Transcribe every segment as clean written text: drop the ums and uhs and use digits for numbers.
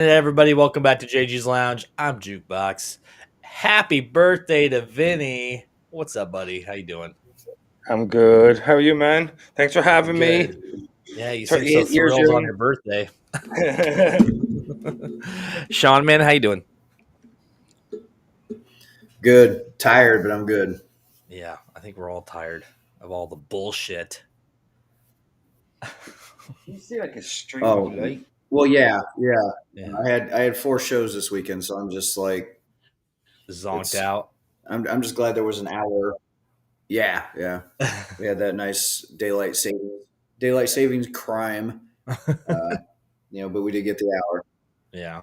Everybody, welcome back to JG's Lounge. I'm Jukebox. Happy birthday to Vinnie. What's up, buddy? How you doing? I'm good. How are you, man? Thanks for having me. Good. Yeah, you seem so 38 years thrilled on young. your birthday. Sean, man, how you doing? Good. Tired, but I'm good. Yeah, I think we're all tired of all the bullshit. You see like a stream of Oh, light. well, yeah. Yeah, I had 4 shows this weekend, so I'm just like zonked it's. out. I'm just glad there was an hour. Yeah, yeah. We had that nice daylight savings crime. Uh, but we did get the hour. Yeah.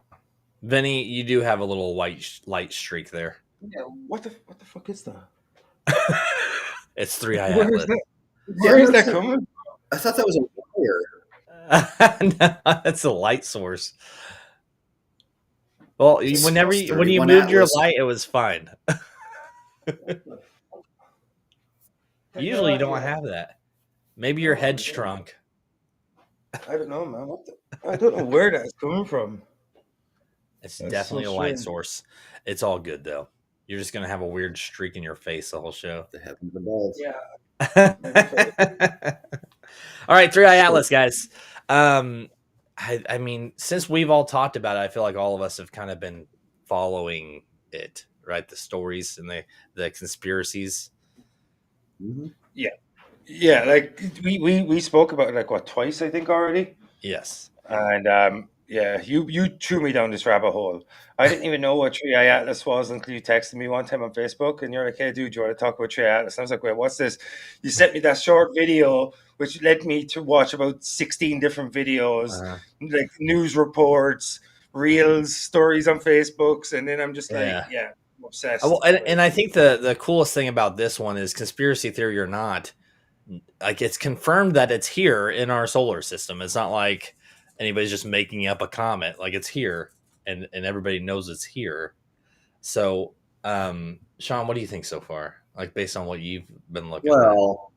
Vinnie, you do have a little light streak there. Yeah, what the fuck is that? It's 3i Where is Atlas. that? Yeah, Where is that coming? I thought that was a wire. No, that's a light source. Well, It's when you 31 moved your Atlas. light, it was fine. Usually, you don't have that. Maybe your head shrunk. I don't know, man. I don't know where that's coming from. It's That's so definitely a light strange. source. It's all good though. You're just gonna have a weird streak in your face the whole show. The heavens above. Yeah. All right, 3i Atlas, guys. I mean, since we've all talked about it, I feel like all of us have kind of been following it, right? The stories and the conspiracies. Mhm. Yeah, like we spoke about it like what, twice I think already. Yes. And yeah, you threw me down this rabbit hole. I didn't even know what Tree Atlas was until you texted me one time on Facebook, and you're like, "Hey, dude, do you want to talk about Tree Atlas?" And I was like, "Wait, what's this?" You sent me that short video, which led me to watch about 16 different videos, Uh, like news reports, reels, stories on Facebooks, and then I'm just like, yeah. yeah, I'm Well, obsessed. and I think the coolest thing about this one is conspiracy theory or not, like it's confirmed that it's here in our solar system. It's not like anybody's just making up a comet. Like it's here, and everybody knows it's here. So, Sean, what do you think so far? Like based on what you've been looking at? Well,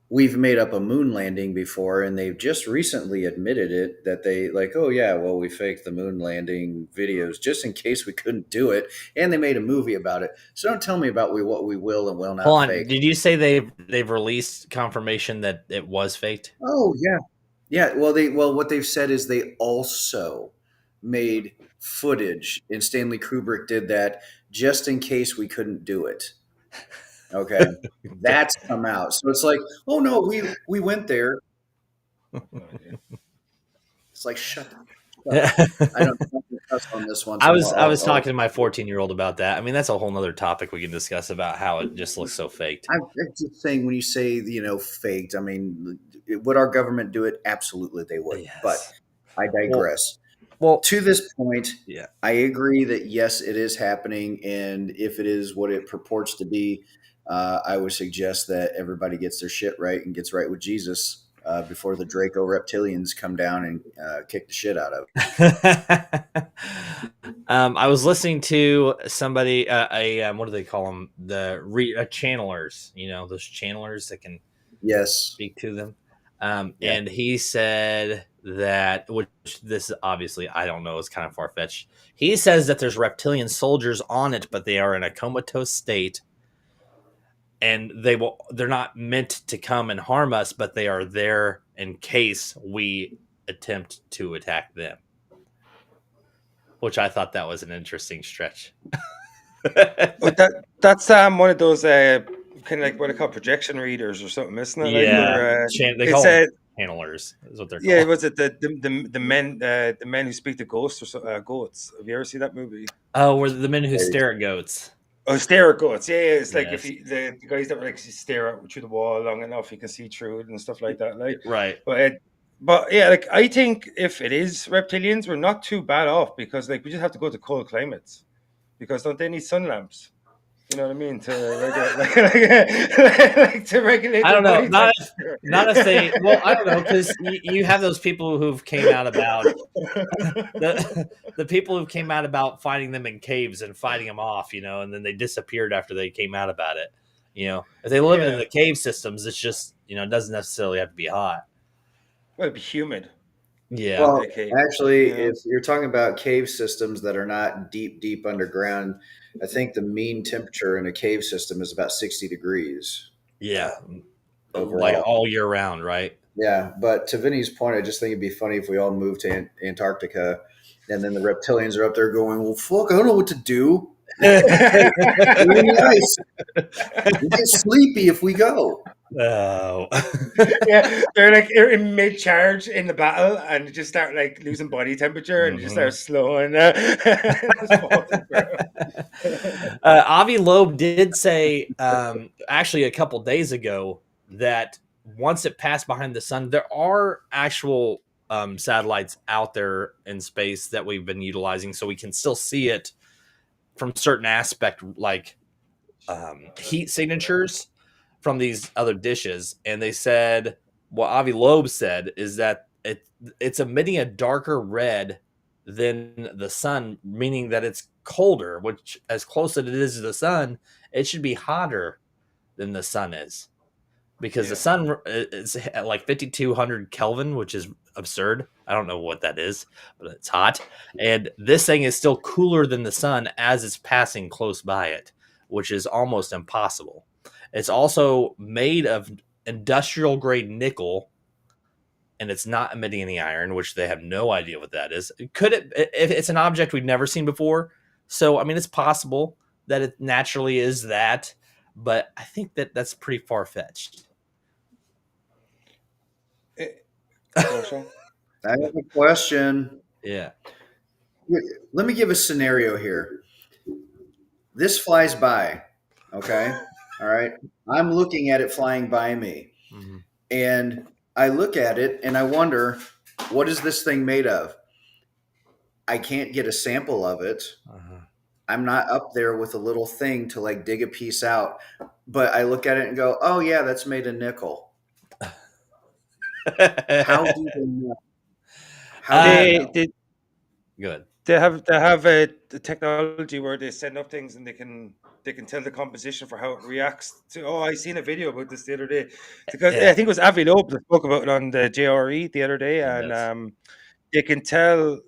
we've made up a moon landing before, and they've just recently admitted it that they like, oh yeah, well we faked the moon landing videos just in case we couldn't do it, and they made a movie about it. So don't tell me about what we will and will Hold not on. fake. Did you say they've released confirmation that it was faked? Oh yeah, yeah. Well what they've said is they also made footage, and Stanley Kubrick did that just in case we couldn't do it. Okay, that's come out. So it's like, oh no, we went there. It's like shut up. I don't cuss on this one, I so was talking to my 14-year-old about that. I mean, that's a whole nother topic we can discuss about how it just looks so faked. I'm just saying when you say faked. I mean, would our government do it? Absolutely, they would. But Yes. I digress. Well, To this point, yeah. I agree that yes, it is happening, and if it is what it purports to be, I would suggest that everybody gets their shit right and gets right with Jesus before the Draco reptilians come down and kick the shit out of it. I was listening to somebody, what do they call them? Channelers. You know, those channelers that can Yes. speak to them. Yeah. And he said that, which this obviously I don't know, is kind of far fetched. He says that there's reptilian soldiers on it, but they are in a comatose state, and they're not meant to come and harm us, but they are there in case we attempt to attack them. Which I thought that was an interesting stretch. But that's one of those kind of like what they call projection readers or something, isn't it? Like Yeah, where they it call them said, channelers, is what they're yeah, called. was it the men who speak to ghosts or goats? Have you ever seen that movie? Oh, we're the men who stare at goats. Oh, stare at goats. Yeah, yeah. It's like if Yes, the guys that like stare out through the wall long enough, you can see through it and stuff like that. Like, right. but yeah, like I think if it is reptilians, we're not too bad off because like we just have to go to cold climates because don't they need sun lamps? You know what I mean? To like to regulate I their don't know. body temperature. Not if they. Well, I don't know because you have those people who've came out about the people who came out about finding them in caves and fighting them off, you know, and then they disappeared after they came out about it. You know, if they live in Yeah. the cave systems, it's just it doesn't necessarily have to be hot. Well, it'd be humid. Yeah. Well, Like, hey, actually, you know, if you're talking about cave systems that are not deep, deep underground, I think the mean temperature in a cave system is about 60 degrees Yeah. Like overall. all year round, right? Yeah, but to Vinny's point, I just think it'd be funny if we all moved to Antarctica, and then the reptilians are up there going, "Well, fuck, I don't know what to do. We're in the ice. We get sleepy if we go." Oh. yeah, they're like in mid charge in the battle and just start like losing body temperature and just start Mhm. slowing, just fall to the ground. Avi Loeb did say, actually, a couple days ago, that once it passed behind the sun, there are actual satellites out there in space that we've been utilizing, so we can still see it from certain aspect, like heat signatures from these other dishes. And they said what Avi Loeb said is that it's emitting a darker red than the sun, meaning that it's colder, which as close as it is to the sun, it should be hotter than the sun is, because the Yeah. sun is at like 5200 Kelvin, which is absurd. I don't know what that is, but it's hot. And this thing is still cooler than the sun as it's passing close by it, which is almost impossible. It's also made of industrial grade nickel, and it's not emitting any iron, which they have no idea what that is. Could it? If it's an object we've never seen before, so I mean, it's possible that it naturally is that, but I think that that's pretty far fetched. Eh, Go on, Sean. I have a question. Yeah. Let me give a scenario here. This flies by, okay? All right. I'm looking at it flying by me, Mm-hmm. and I look at it and I wonder, what is this thing made of? I can't get a sample of it. Uh-huh. I'm not up there with a little thing to like dig a piece out, but I look at it and go, "Oh yeah, that's made of nickel." How do they know? How do they uh, They know? they good. they have the technology where they send up things and they can tell the composition for how it reacts to. Oh, I seen a video about this the other day because Yeah, I think it was Avi Loeb that spoke about it on the JRE the other day, it and does. they can tell.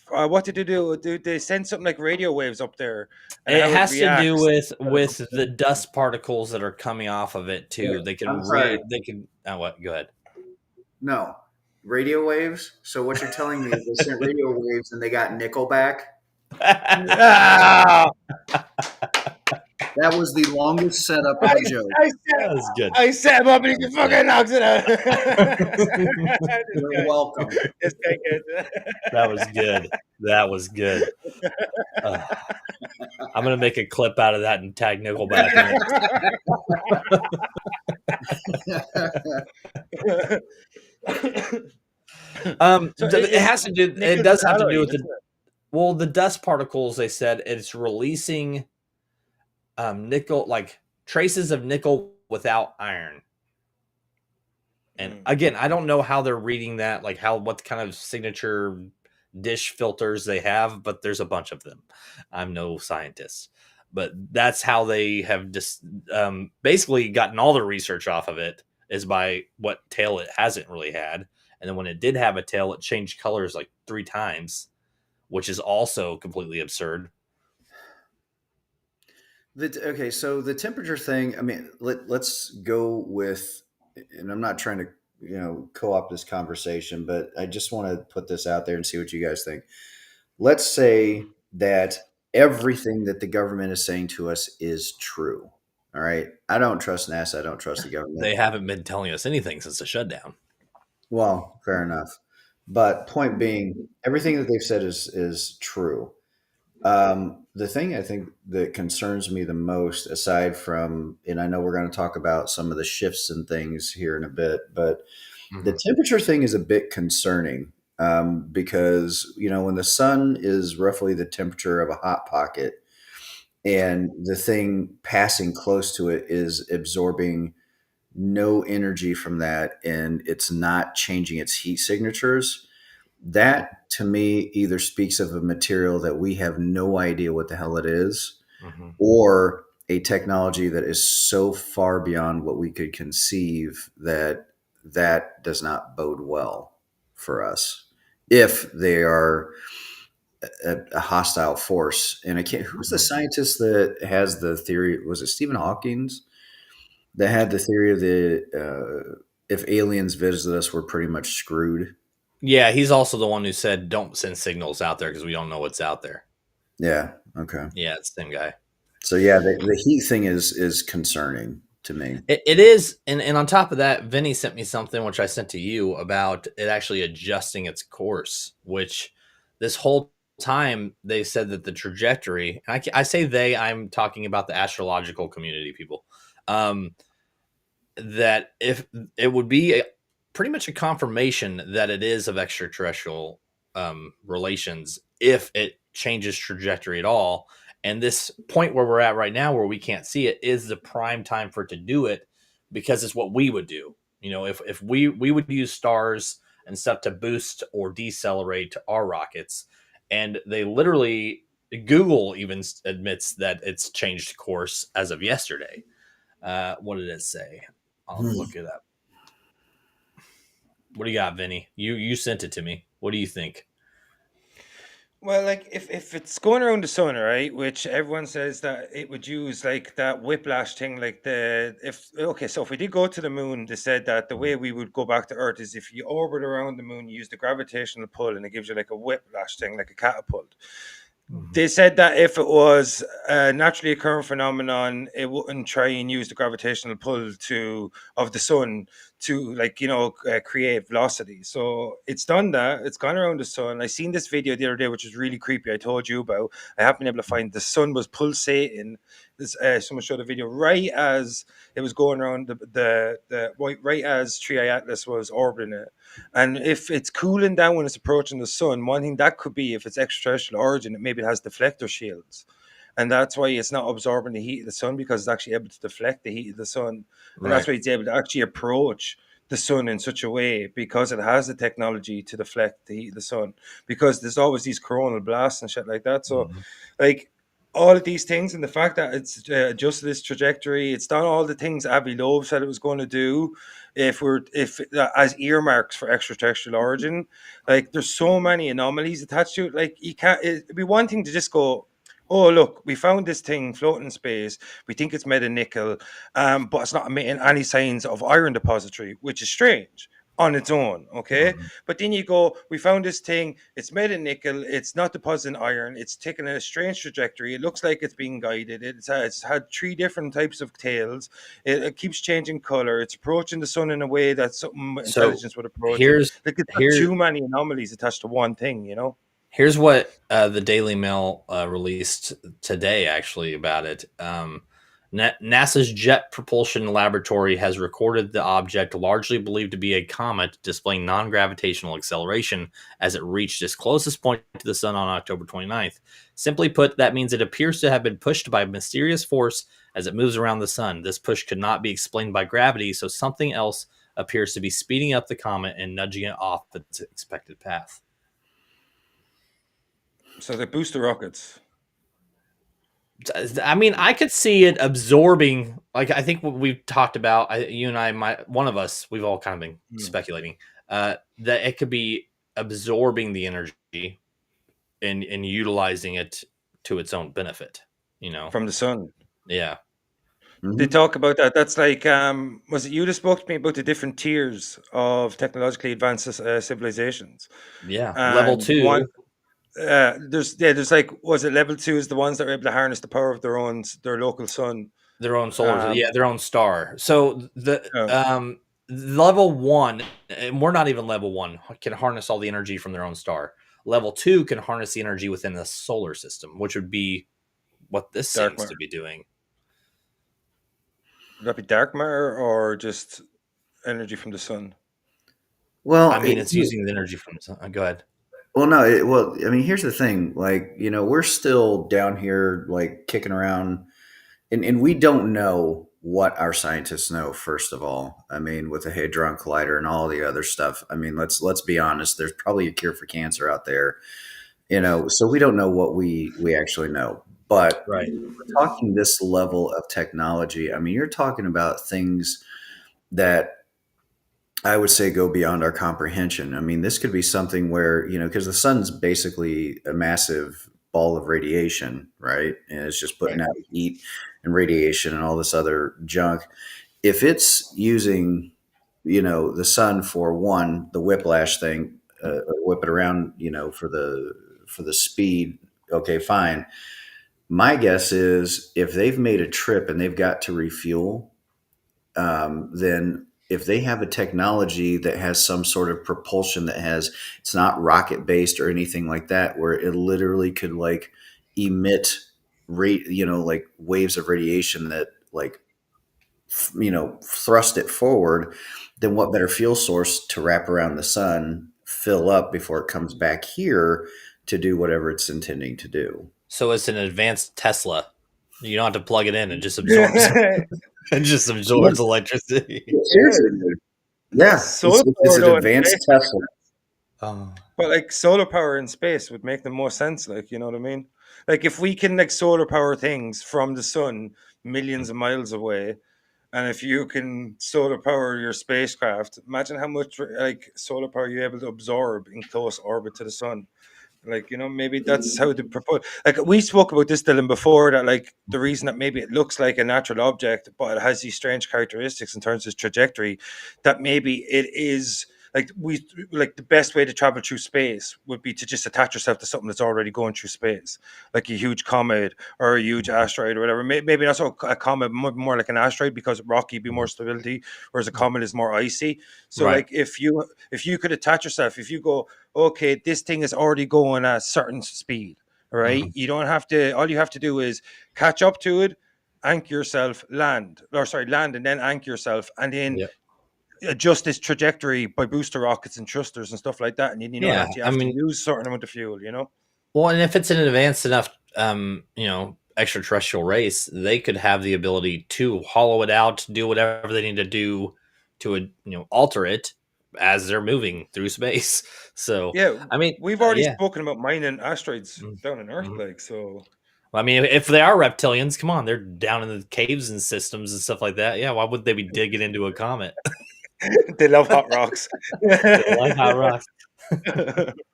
What did they do? Do they send something like radio waves up there and It how it has to do reacts? with the dust particles that are coming off of it too. Wait, They can I'm sorry. they can. Oh, what? Go ahead. No. Radio waves? So what you're telling me is they sent radio waves and they got nickel back? Ah! That was the longest setup of I, a joke. I set That was good. I set him up and he fucking knocks it out. this You're guy, welcome. this guy gets That was good. That was good. I'm gonna make a clip out of that and tag Nickelback in it. it. So It has to do. It nickel's does an have to alloy, do with isn't the well, the dust particles. They said it's releasing nickel, like traces of nickel without iron. it? And again, I don't know how they're reading that, like what kind of signature dish filters they have, but there's a bunch of them. I'm no scientist, but that's how they have just basically gotten all the research off of it, is by what tail it hasn't really had. And then when it did have a tail, it changed colors like 3 times, which is also completely absurd. Okay, so the temperature thing, I mean, let's go with, and I'm not trying to, co-opt this conversation, but I just want to put this out there and see what you guys think. Let's say that everything that the government is saying to us is true. All right. I don't trust NASA. I don't trust the government. They haven't been telling us anything since the shutdown. Well, fair enough. But point being, everything that they've said is true. The thing I think that concerns me the most, aside from, and I know we're going to talk about some of the shifts and things here in a bit, but the Mhm. temperature thing is a bit concerning, because when the sun is roughly the temperature of a hot pocket, and the thing passing close to it is absorbing no energy from that, and it's not changing its heat signatures, that to me either speaks of a material that we have no idea what the hell it is, Mhm. or a technology that is so far beyond what we could conceive that that does not bode well for us. if they are a hostile force. And I can't. Who's the Mhm. scientist that has the theory? Was it Stephen Hawking's that had the theory of the if aliens visit us, we're pretty much screwed. Yeah, he's also the one who said don't send signals out there because we don't know what's out there. Yeah. Okay. Yeah, it's the same guy. So yeah, the heat thing is concerning to me. It is, and on top of that, Vinny sent me something which I sent to you about it actually adjusting its course. Which this whole time they said that the trajectory. And I say they. I'm talking about the astrological community people. Um, that if it would be pretty much a confirmation that it is of extraterrestrial relations if it changes trajectory at all. And this point where we're at right now, where we can't see it, is the prime time for it to do it because it's what we would do. You know, if we would use stars and stuff to boost or decelerate our rockets, and they literally Google even admits that it's changed course as of yesterday. What did it say? I'll Hmm. look it up. What do you got, Vinny? You sent it to me. What do you think? Well, like if it's going around the sun, right, which everyone says that it would use like that whiplash thing, like the if okay, so if we did go to the moon, they said that the way we would go back to Earth is if you orbit around the moon, you use the gravitational pull, and it gives you like a whiplash thing, like a catapult. Mhm. They said that if it was a naturally occurring phenomenon, it wouldn't try and use the gravitational pull to of the sun to like create velocity. So it's done that. It's gone around the sun. I seen this video the other day, which was really creepy. I told you about. I haven't been able to find the sun was pulsating. This someone showed a video right as it was going around right as Triae Atlas was orbiting it. And if it's cooling down when it's approaching the sun, one thing that could be if it's extraterrestrial origin, maybe it has deflector shields. And that's why it's not absorbing the heat of the sun because it's actually able to deflect the heat of the sun. And that's Right. why it's able to actually approach the sun in such a way because it has the technology to deflect the heat of the sun. Because there's always these coronal blasts and shit like that. So, Mhm. like, all of these things and the fact that it's adjusted its trajectory, it's done all the things Avi Loeb said it was going to do. If as earmarks for extraterrestrial origin, like there's so many anomalies attached to it. Like you can't. It'd be one thing to just go, "Oh, look, we found this thing floating in space. We think it's made of nickel, but it's not emitting any signs of iron depository, which is strange on its own." Okay, Mhm. but then you go, "We found this thing. It's made of nickel. It's not depositing iron. It's taking a strange trajectory. It looks like it's being guided. It's had three different types of tails. It keeps changing color. It's approaching the sun in a way that something So intelligence would approach it. here's Like it's got here too many anomalies attached to one thing, you know." here's what the Daily Mail released today, actually, about it. NASA's Jet Propulsion Laboratory has recorded the object, largely believed to be a comet, displaying non gravitational acceleration as it reached its closest point to the sun on October 29th. Simply put, that means it appears to have been pushed by a mysterious force as it moves around the sun. This push could not be explained by gravity, so something else appears to be speeding up the comet and nudging it off its expected path. So they boost the rockets. I mean, I could see it absorbing. Like I think what we've talked about, you and I, might one of us, we've all kind of been Hmm. speculating that it could be absorbing the energy and utilizing it to its own benefit. You know, From the sun. yeah, They Hmm. talk about that. That's like, was it you that spoke to me about the different tiers of technologically advanced civilizations? yeah. Level And one, two, there's like, was it level two is the ones that are able to harness the power of their local sun. their own solar, Um, yeah, their own star. So the uh, level one, and we're not even level one, can harness all the energy from their own star. Level two can harness the energy within the solar system, which would be what this dark seems matter. to be doing. Would that be dark matter or just energy from the sun? I Well, mean, it's using the energy from the sun. Go ahead. well, no, well, I mean, here's the thing. Like, we're still down here, like kicking around, and we don't know what our scientists know. First of all, I mean, with the Hadron Collider and all the other stuff. I mean, let's be honest. There's probably a cure for cancer out there, so we don't know what we actually know. But Right. we're talking this level of technology. I mean, you're talking about things that I would say go beyond our comprehension. I mean, this could be something where, because the sun's basically a massive ball of radiation, right? And it's just putting Right. out heat and radiation and all this other junk. If it's using, the sun for one, the whiplash thing, whip it around, for the speed, okay, fine. My guess is if they've made a trip and they've got to refuel, then if they have a technology that has some sort of propulsion it's not rocket based or anything like that, where it literally could like emit like waves of radiation that like thrust it forward, then what better fuel source to wrap around the sun, fill up before it comes back here to do whatever it's intending to do. So it's an advanced Tesla. You don't have to plug it in; it just absorbs it just absorbs electricity. Seriously, dude. Yeah, Solar it's power an though in advanced space, Tesla. Oh. but like solar power in space would make the most sense. Like, you know what I mean? Like if we can like solar power things from the sun millions of miles away, and if you can solar power your spacecraft, imagine how much like solar power you're able to absorb in close orbit to the sun. Like, maybe that's how they propose. Like we spoke about this, Dylan, before, that like the reason that maybe it looks like a natural object, but it has these strange characteristics in terms of its trajectory, that maybe it is like the best way to travel through space would be to just attach yourself to something that's already going through space, like a huge comet or a huge asteroid or whatever. Maybe not so a comet, more like an asteroid, because rocky be more stability, whereas a comet is more icy. So Right. like if you could attach yourself, if you go, okay, this thing is already going at a certain speed, right? Mhm. You don't have to, all you have to do is catch up to it, anchor yourself, land, and then anchor yourself, and then Yep. adjust its trajectory by booster rockets and thrusters and stuff like that. And you don't Yeah. actually I have to mean, use a certain amount of fuel. well, and if it's an advanced enough, extraterrestrial race, they could have the ability to hollow it out, do whatever they need to do to, alter it as they're moving through space. So, Yeah, I mean, we've already yeah. spoken about mining asteroids Mhm. down on Earth, Mhm. like, so. I mean, if they are reptilians, come on, they're down in the caves and systems and stuff like that. Yeah, why would they be digging into a comet? They love hot rocks. They like hot rocks.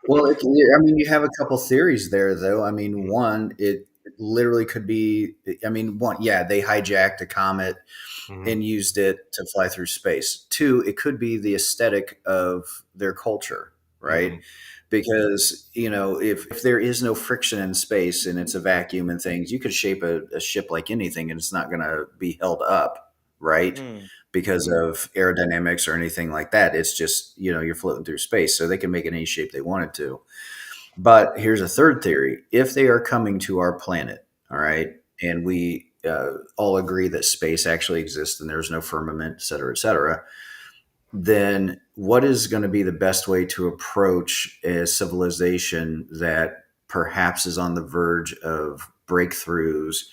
Well, I mean, you have a couple theories there, though. I mean, one, it literally could be. I mean, one, yeah, they hijacked a comet Mhm. and used it to fly through space. Two, it could be the aesthetic of their culture, right? Mhm. Because if there is no friction in space and it's a vacuum and things, you could shape a ship like anything, and it's not going to be held up, right? Mm. Because of aerodynamics or anything like that. It's just, you're floating through space, so they can make it any shape they wanted to. But here's a third theory. If they are coming to our planet, all right, and we all agree that space actually exists and there's no firmament, et cetera, then what is going to be the best way to approach a civilization that perhaps is on the verge of breakthroughs,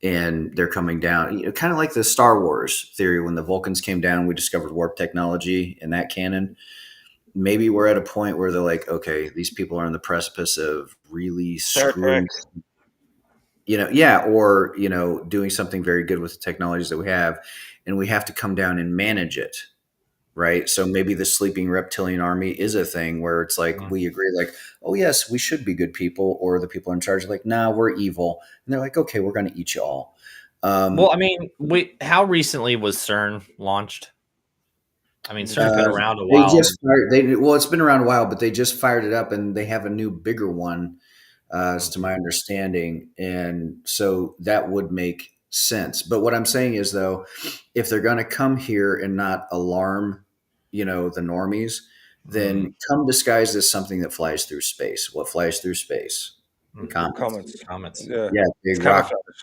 and they're coming down, kind of like the Star Wars theory. When the Vulcans came down, we discovered warp technology in that canon. Maybe we're at a point where they're like, okay, these people are on the precipice of really Star Trek. screwing, yeah, or, doing something very good with the technologies that we have, and we have to come down and manage it. Right. So maybe the sleeping reptilian army is a thing where it's like Mhm. we agree, like, oh, yes, we should be good people, or the people in charge are like, nah, we're evil. And they're like, okay, we're going to eat you all. Well, I mean, how recently was CERN launched? I mean, CERN's been Uh, around a they while. just fired, well, it's been around a while, but they just fired it up, and they have a new, bigger one, as to Mhm. my understanding. And so that would make sense. But what I'm saying is, though, if they're going to come here and not alarm, the normies, Mhm. then come disguised as something that flies through space. What flies through space? Mhm. Comets. Comets. Comments. Yeah. Yeah, It's big rock. camouflage.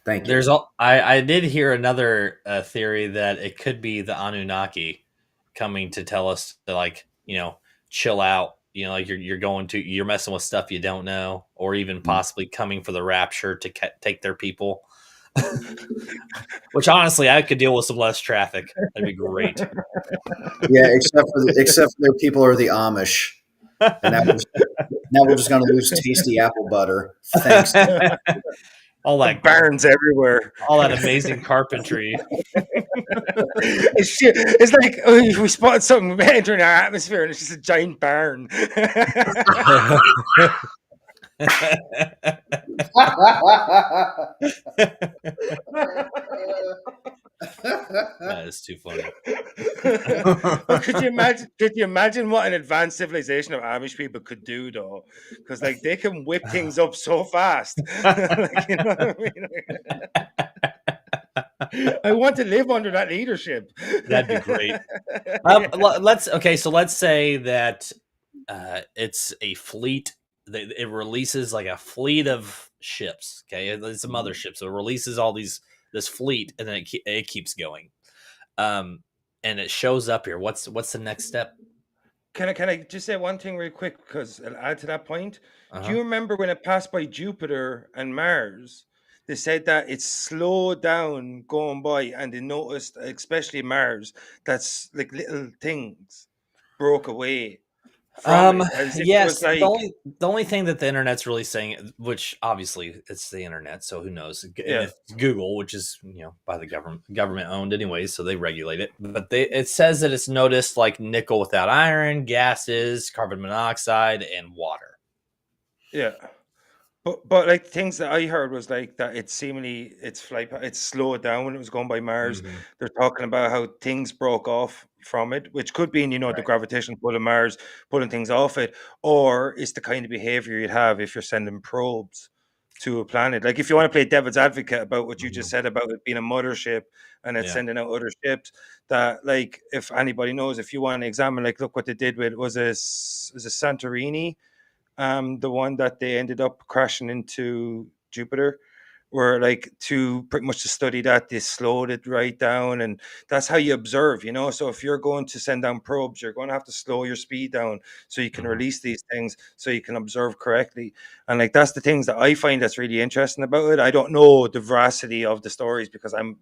Thank you. There's all I did hear another theory that it could be the Anunnaki coming to tell us to, like, chill out. Like you're messing with stuff you don't know, or even possibly coming for the rapture to take their people. Which honestly, I could deal with some less traffic. That'd be great. Yeah, except for their people are the Amish, and now we're just going to lose tasty apple butter. Thanks. all that barns everywhere. all that amazing carpentry. It's like, oh, we spotted something entering our atmosphere, and it's just a giant barn. That is too funny. But could you imagine? Could you imagine what an advanced civilization of Amish people could do, though? Because like they can whip things up so fast. Like, you know what I mean? I want to live under that leadership. That'd be great. Yeah. Let's say that it's a fleet. It releases like a fleet of ships. Okay, it's a mothership, so it releases all this fleet, and then it keeps going. And it shows up here. What's the next step? Can I just say one thing real quick? Because I'll add to that point. Do Uh-huh. you remember when it passed by Jupiter and Mars? They said that it slowed down going by, and they noticed, especially Mars, that's like little things broke away from it, as if it was Yes. The like, only thing that the internet's really saying, which obviously it's the internet, so who knows? And yeah, it's Google, which is by the government owned anyways, so they regulate it. But it says that it's noticed like nickel without iron, gases, carbon monoxide, and water. yeah. But like things that I heard was like that it seemingly it's slowed down when it was going by Mars. Mm-hmm. They're talking about how things broke off from it, which could be the Right. gravitational pull of Mars pulling things off it, or it's the kind of behavior you'd have if you're sending probes to a planet. Like if you want to play devil's advocate about what you just Mm-hmm. said about it being a mothership and it's Yeah. sending out other ships, that like if anybody knows, if you want to examine, like look what they did with was a Santorini, the one that they ended up crashing into Jupiter, were like to pretty much to study that they slowed it right down, and that's how you observe, so if you're going to send down probes, you're going to have to slow your speed down so you can Mm-hmm. release these things so you can observe correctly. And like that's the things that I find that's really interesting about it. I don't know the veracity of the stories because I'm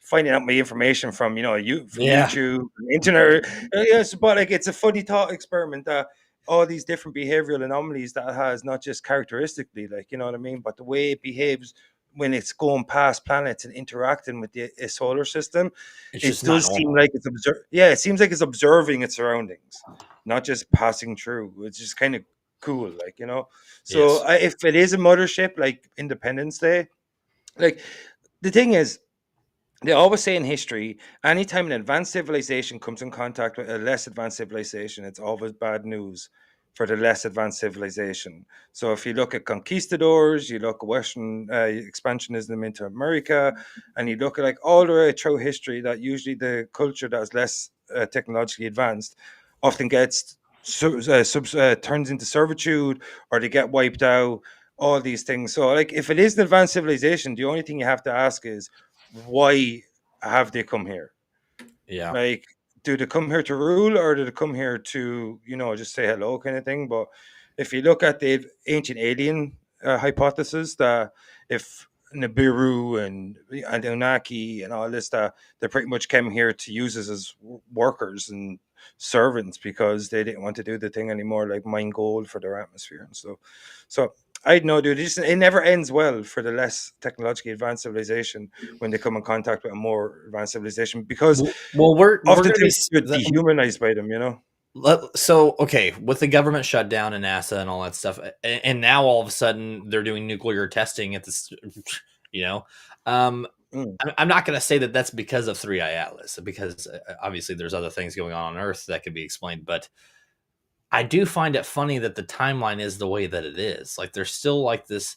finding out my information from from Yeah. YouTube, from the internet. Yes, but like it's a funny thought experiment that all these different behavioral anomalies that it has, not just characteristically, like, you know what I mean, but the way it behaves when it's going past planets and interacting with the solar system, It's it just not does seem normal. like it seems like it's observing its surroundings, not just passing through. It's just kind of cool, like, So Yes. if it is a mothership, like Independence Day, like the thing is, they always say in history, anytime an advanced civilization comes in contact with a less advanced civilization, it's always bad news for the less advanced civilization. So if you look at conquistadors, you look at Western expansionism into America, and you look at like all the way through history, that usually the culture that is less technologically advanced often gets turns into servitude, or they get wiped out. All these things. So, like, if it is an advanced civilization, the only thing you have to ask is, why have they come here? Yeah. Like, do they come here to rule, or do they come here to, just say hello kind of thing? But if you look at the ancient alien hypothesis, that if Nibiru and Anunnaki and all this, that they pretty much came here to use us as workers and servants because they didn't want to do the thing anymore, like mine gold for their atmosphere and stuff. So I know, dude. It never ends well for the less technologically advanced civilization when they come in contact with a more advanced civilization, because Well, we're going to be oftentimes they're dehumanized by them. so okay with the government shutdown and NASA and all that stuff, and now all of a sudden they're doing nuclear testing at this. You know, um, Mm. I'm not going to say that that's because of Three Eye Atlas, because obviously there's other things going on Earth that could be explained, but I do find it funny that the timeline is the way that it is. Like there's still like this,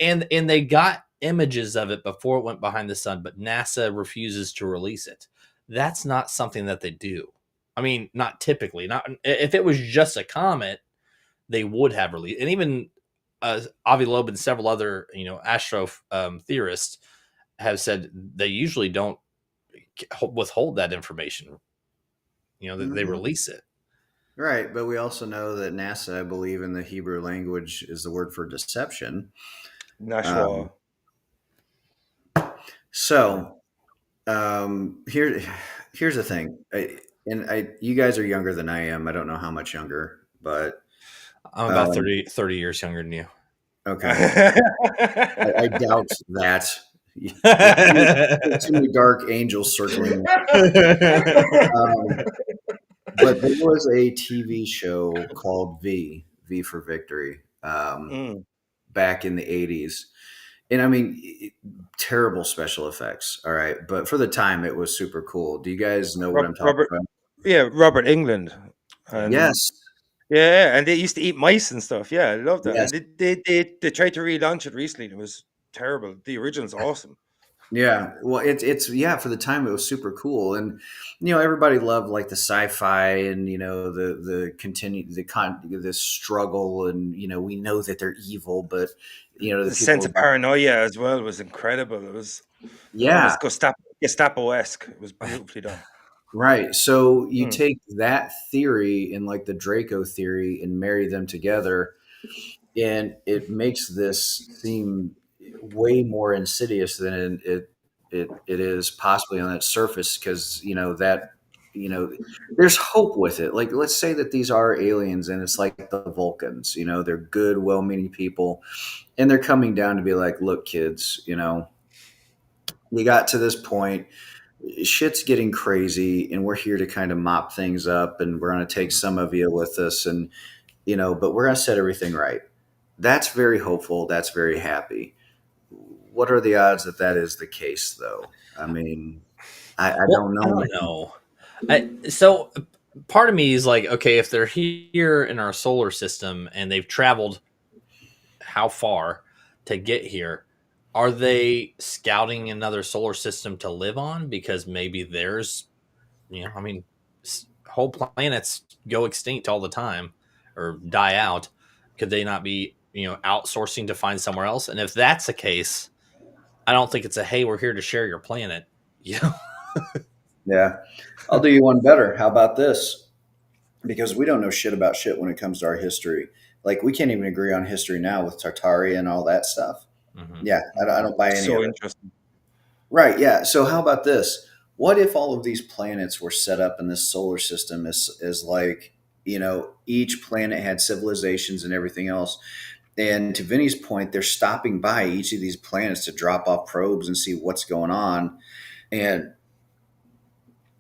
and they got images of it before it went behind the sun, but NASA refuses to release it. That's not something that they do. I mean, not typically. Not if it was just a comet, they would have released. And even Avi Loeb and several other astro theorists have said they usually don't withhold that information. They Mhm. release it. Right, but we also know that NASA, I believe, in the Hebrew language, is the word for deception. Nashua. Um, so here, here's the thing. You guys are younger than I am. I don't know how much younger, but I'm about um, 30 years younger than you. Okay, I doubt that. There's too many dark angels circling. Um, but there was a TV show called V for Victory, Mm. back in the 80s. And I mean, terrible special effects. All right. But for the time, it was super cool. Do you guys know what I'm talking Robert, about? yeah, Robert England, and Yes. yeah, and they used to eat mice and stuff. Yeah, I love that. Yes. And they tried to relaunch it recently. And it was terrible. The original's awesome. Yeah. Well, it's, yeah, for the time, it was super cool. And, everybody loved like the sci-fi and, the struggle. And, we know that they're evil, but, the The sense people, of paranoia as well was incredible. It was yeah. almost Gestapo-esque. It was beautifully done. Right. So you Mm. take that theory and like the Draco theory and marry them together, and it makes this seem way more insidious than it is possibly on its surface, because you know there's hope with it. Like, let's say that these are aliens and it's like the Vulcans. They're good, well-meaning people, and they're coming down to be like, look, kids, you got to this point, shit's getting crazy, and we're here to kind of mop things up, and we're going to take some of you with us, and but we're going to set everything right. That's very hopeful. That's very happy. What are the odds that that is the case, though? I mean, I Well, don't I know, don't man. know. So part of me is like, okay, if they're here in our solar system and they've traveled how far to get here, are they scouting another solar system to live on? Because maybe there's, I mean, whole planets go extinct all the time or die out. Could they not be, outsourcing to find somewhere else? And if that's the case, I don't think it's a, hey, we're here to share your planet. You know? Yeah, I'll do you one better. How about this? Because we don't know shit about shit when it comes to our history. Like, we can't even agree on history now with Tartaria and all that stuff. Mm-hmm. Yeah, I don't buy any of So it. interesting. Right. Yeah. So how about this? What if all of these planets were set up in this solar system as like, each planet had civilizations and everything else. And to Vinny's point, they're stopping by each of these planets to drop off probes and see what's going on. And,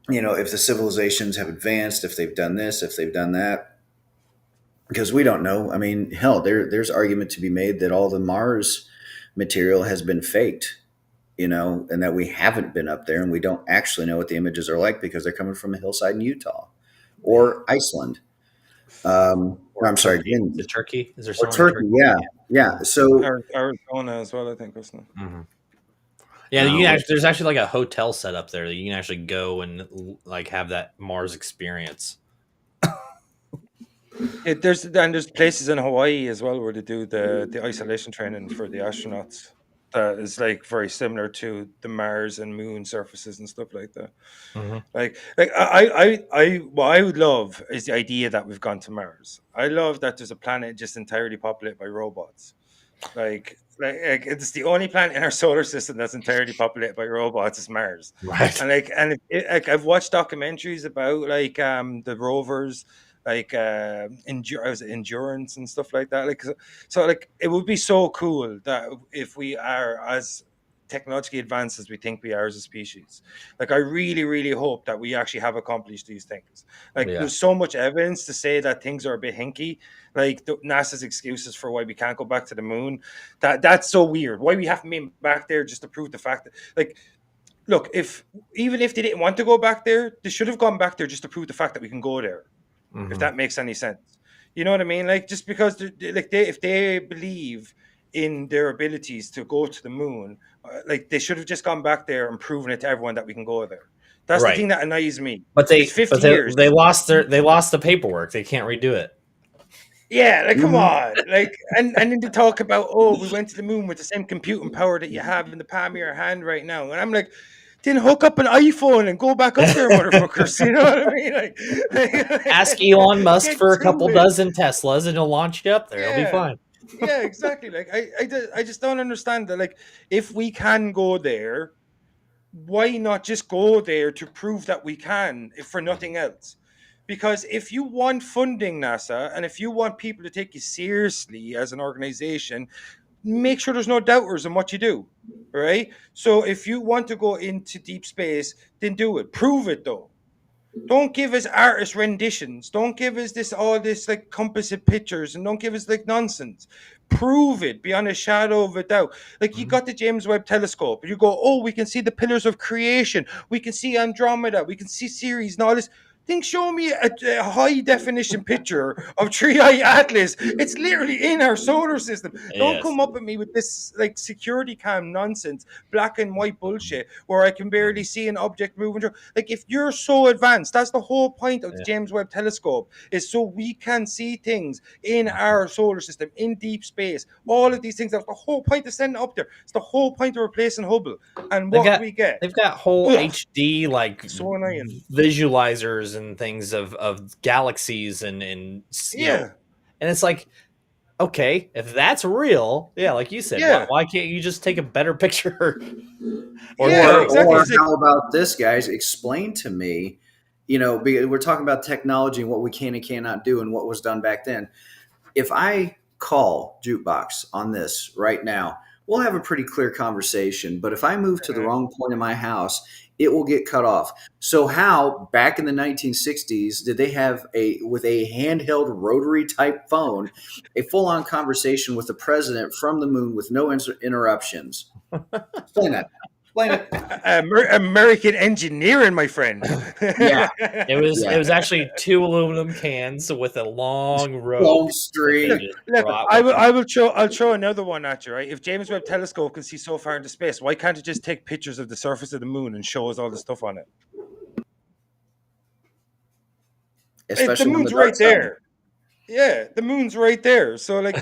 if the civilizations have advanced, if they've done this, if they've done that, because we don't know. I mean, hell, there's argument to be made that all the Mars material has been faked, and that we haven't been up there and we don't actually know what the images are like because they're coming from a hillside in Utah or Iceland. Or Or I'm sorry, Turkey. Is Greenland it Turkey? Is there or someone in Turkey. Turkey? Yeah. Yeah. So, Arizona as well, I think, wasn't it? Mm-hmm. Yeah, well, there's actually like a hotel set up there that you can actually go and like have that Mars experience. There's places in Hawaii as well where they do the isolation training for the astronauts. That is like very similar to the Mars and Moon surfaces and stuff like that. Mm-hmm. Like what I would love is the idea that we've gone to Mars. I love that there's a planet just entirely populated by robots. Like it's the only planet in our solar system that's entirely populated by robots is Mars. Right. Like I've watched documentaries about like the rovers, like endurance and stuff like that. So like it would be so cool that if we are as technologically advanced as we think we are as a species. Like I really, really hope that we actually have accomplished these things. Like Yeah. there's so much evidence to say that things are a bit hinky. Like NASA's excuses for why we can't go back to the moon. That's so weird. Why we haven't been back there just to prove the fact that like look, if even if they didn't want to go back there, they should have gone back there just to prove the fact that we can go there. If Mm-hmm. that makes any sense. You know what I mean? Like just because they if they believe in their abilities to go to the moon, like they should have just gone back there and proven it to everyone that we can go there. That's the Right. thing that annoys me. But It's they 50 but they, years. they lost they lost the paperwork. They can't redo it. Yeah, like come mhm. on. Like and then they talk about, oh, we went to the moon with the same computing power that you have in the palm of your hand right now. And I'm like, then hook up an iPhone and go back up there, motherfuckers. You know what I mean? Ask Elon Musk Get for a to couple it. dozen Teslas and he'll launch you up there. It'll be Yeah. fine. Yeah, exactly. Like I just don't understand that. Like if we can go there, why not just go there to prove that we can, if for nothing else? Because if you want funding NASA and if you want people to take you seriously as an organization, make sure there's no doubters in what you do. Right? So if you want to go into deep space, then do it. Prove it though. Don't give us artist renditions. Don't give us this all this like composite pictures, and don't give us like nonsense. Prove it beyond a shadow of a doubt. Like you Mhm. got the James Webb Telescope, and you go, oh, we can see the pillars of creation. We can see Andromeda. We can see Ceres and all this. Then show me a high definition picture of Tree Eye Atlas. It's literally in our solar system. Don't Yes. come up at me with this like security cam nonsense, black and white bullshit, where I can barely see an object moving through. Like if you're so advanced, that's the whole point of the Yeah. James Webb Telescope, is so we can see things in our solar system, in deep space. All of these things. That's the whole point of sending it up there. It's the whole point of replacing Hubble. And They've what do got we get? they've got whole Ugh, HD like so annoying. visualizers and things of galaxies and Yeah, and it's like, okay, if that's real, yeah, like you said, yeah, why can't you just take a better picture or yeah, Or go? exactly. or It's like, how about this, guys? Explain to me, because we're talking about technology and what we can and cannot do and what was done back then. If I call Jukebox on this right now, we'll have a pretty clear conversation. But if I move to the wrong point in my house, it will get cut off. So how back in the 1960s did they have with a handheld rotary type phone, a full on conversation with the president from the moon with no interruptions? Explain that. Explain it. American engineering, my friend. Yeah, It yeah. was actually two aluminum cans with a long rope Long that they Look, string. just look, brought I with will, them. I will throw, I'll throw another one at you, right? If James Webb Telescope can see so far into space, why can't it just take pictures of the surface of the moon and show us all the stuff on it? The Especially on the moon's dark right side. there. Yeah, the moon's right there. So like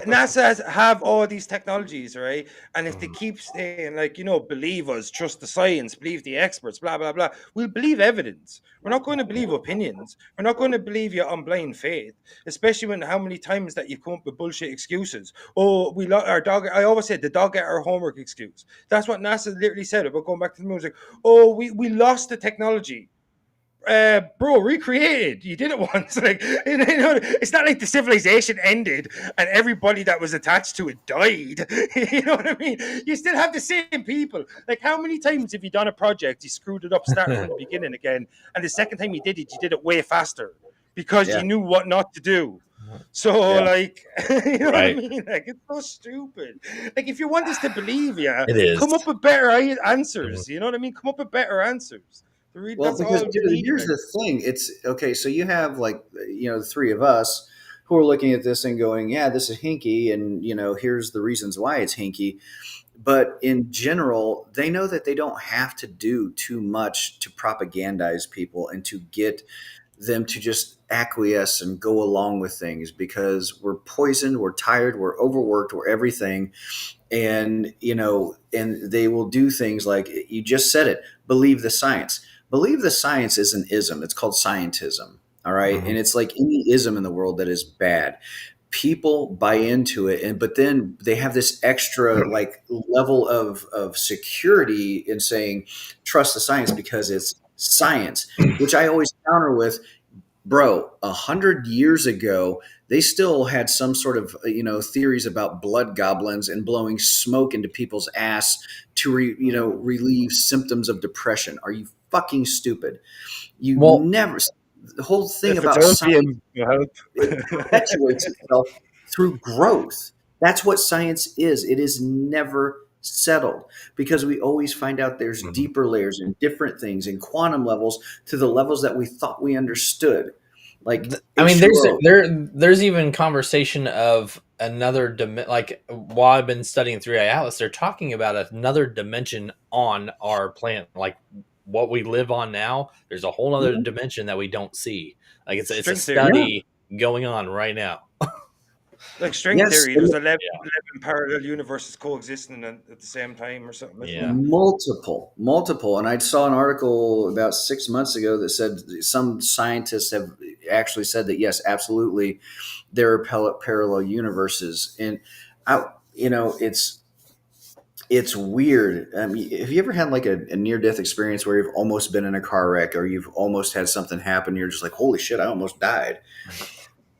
NASA have all these technologies, right? And if they keep saying like, believe us, trust the science, believe the experts, blah blah blah, we'll believe evidence. We're not going to believe opinions. We're not going to believe you on blind faith, especially when how many times that you come up with bullshit excuses. Oh, our dog. I always said the dog ate our homework excuse. That's what NASA literally said about going back to the moon. It's like, oh, we lost the technology. Bro, recreated. You did it once. Like, it's not like the civilization ended and everybody that was attached to it died. You know what I mean? You still have the same people. Like, how many times have you done a project, you screwed it up, started from the beginning again, and the second time you did it way faster because Yeah, you knew what not to do. So, yeah. like, you know what I Right. mean? Like, it's so stupid. Like, if you want us to believe you, It is. come up with better answers. You know what I mean? Come up with better answers. Well, That's because all you dude, need here's right the thing. It's okay. So you have like the three of us who are looking at this and going, "Yeah, this is hinky," and here's the reasons why it's hinky. But in general, they know that they don't have to do too much to propagandize people and to get them to just acquiesce and go along with things because we're poisoned, we're tired, we're overworked, we're everything. And they will do things like you just said it, believe the science. Believe the science is an ism. It's called scientism. All right. Mhm. And it's like any ism in the world that is bad. People buy into it, but then they have this extra like level of security in saying trust the science because it's science, which I always counter with, bro, 100 years ago they still had some sort of theories about blood goblins and blowing smoke into people's ass to relieve symptoms of depression. Are you fucking stupid? You Well, never. The whole thing If it's about science, opium, will help. it perpetuates itself through growth. That's what science is. It is never settled because we always find out there's Mhm. deeper layers and different things in quantum levels to the levels that we thought we understood. Like I mean, H2O. there's even conversation of another like while I've been studying 3i Atlas, they're talking about another dimension on our planet, like what we live on now. There's a whole other Mhm. dimension that we don't see. Like it's a String theory. Yeah. study going on right now. Like string Yes. theory, And there's 11 parallel universes coexisting at the same time or something, isn't Yeah. there? multiple. And I saw an article about 6 months ago that said some scientists have actually said that, yes, absolutely, there are parallel universes. And I, it's it's weird. I mean, have you ever had like a near death experience where you've almost been in a car wreck or you've almost had something happen? You're just like, holy shit, I almost died.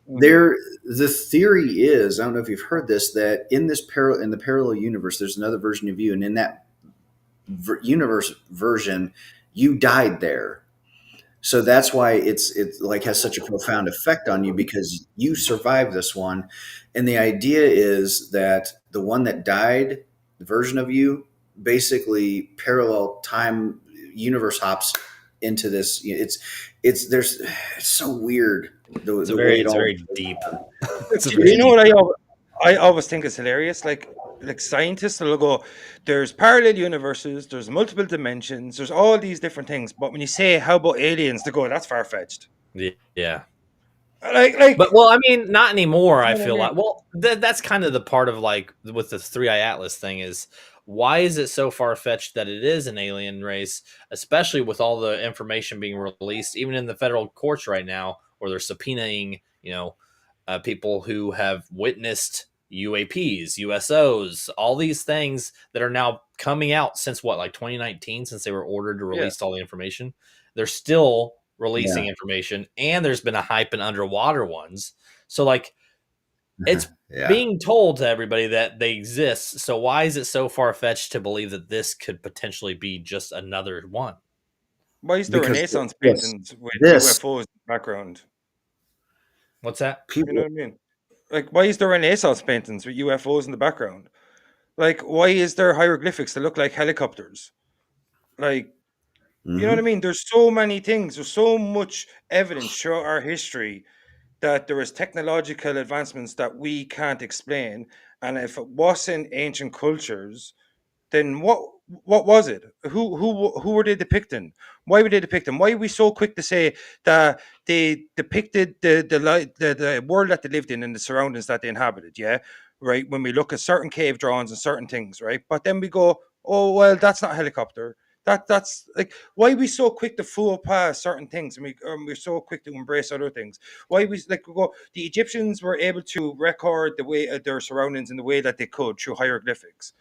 Mm. There, the theory is, I don't know if you've heard this, that in in the parallel universe, there's another version of you, and in that universe version, you died there. So that's why it's like has such a profound effect on you because you survived this one. And the idea is that the one that died, the version of you, basically parallel time universe hops into this. It's there's it's so weird the way it It's all. very deep. It's a You very know deep. what I always think is hilarious? Like scientists will go, there's parallel universes, there's multiple dimensions, there's all these different things. But when you say how about aliens, they go, that's far fetched. Yeah. Like But well, I mean, not anymore. you I know what I feel mean? like well, that's kind of the part of like with the Three Eye Atlas thing is why is it so far fetched that it is an alien race, especially with all the information being released, even in the federal courts right now, where they're subpoenaing, people who have witnessed UAPs, USOs, all these things that are now coming out since what, like 2019, since they were ordered to Yeah. release all the information. They're still Yeah. releasing information, and there's been a hype in underwater ones. So like it's Yeah. being told to everybody that they exist. So why is it so far fetched to believe that this could potentially be just another one? Why is there Because Renaissance this, paintings with this UFOs in the background? What's that? You know people. what I mean? Like, why is there Renaissance paintings with UFOs in the background? Like, why is there hieroglyphics that look like helicopters? Like, you know what I Mhm. mean? There's so many things. There's so much evidence throughout our history that there is technological advancements that we can't explain. And if it wasn't ancient cultures, then what was it? Who were they depicting? Why were they depicting? Why are we so quick to say that they depicted the world that they lived in and the surroundings that they inhabited? Yeah, right. When we look at certain cave drawings and certain things, right? But then we go, oh well, that's not a helicopter. That's like why are we so quick to fool past certain things and we're so quick to embrace other things? Why we like we go? The Egyptians were able to record the way their surroundings in the way that they could through hieroglyphics,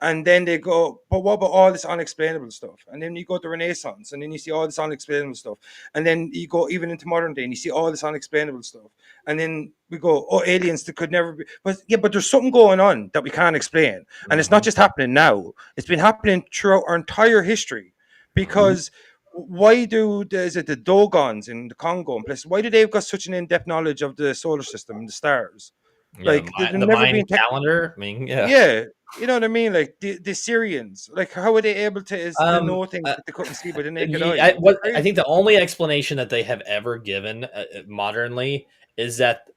and then they go, but what about all this unexplainable stuff? And then you go to Renaissance, and then you see all this unexplainable stuff. And then you go even into modern day, and you see all this unexplainable stuff. And then we go, oh, aliens that could never be. But yeah, but there's something going on that we can't explain, and it's not Mm-hmm. just happening now. It's been happening throughout our entire history. Mhm. Because why is it the Dogons in the Congo and places? Why do they've got such an in-depth knowledge of the solar system and the stars? Yeah, Like they've the never Mayan been calendar. I mean, yeah. yeah, you know what I mean? Like the Syrians, like how are they able to to Um, know things uh, that they couldn't see with the naked eye? It's I crazy. think the only explanation that they have ever given modernly is that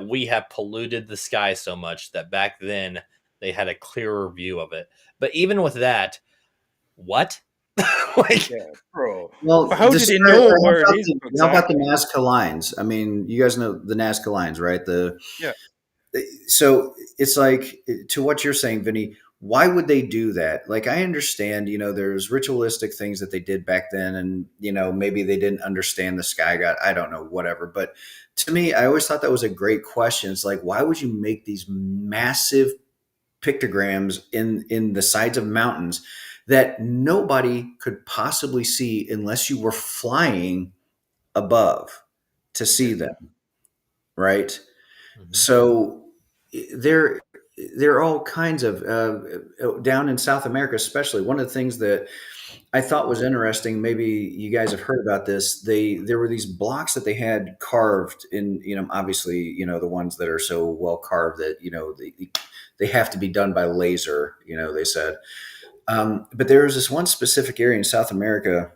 we have polluted the sky so much that back then they had a clearer view of it. But even with that, what? like, Yeah, bro. But Well, how do this, they know where it is how about the exactly? Nazca lines? I mean, you guys know the Nazca lines, right? Yeah, So it's like to what you're saying, Vinny. Why would they do that? Like, I understand, there's ritualistic things that they did back then, and maybe they didn't understand the sky god. I don't know, whatever. But to me, I always thought that was a great question. It's like, why would you make these massive pictograms in the sides of mountains that nobody could possibly see unless you were flying above to yeah, see them, right? Mhm. So there there are all kinds of down in South America, especially. One of the things that I thought was interesting, maybe you guys have heard about this. There were these blocks that they had carved in, obviously, the ones that are so well carved that they have to be done by laser. They said, but there was this one specific area in South America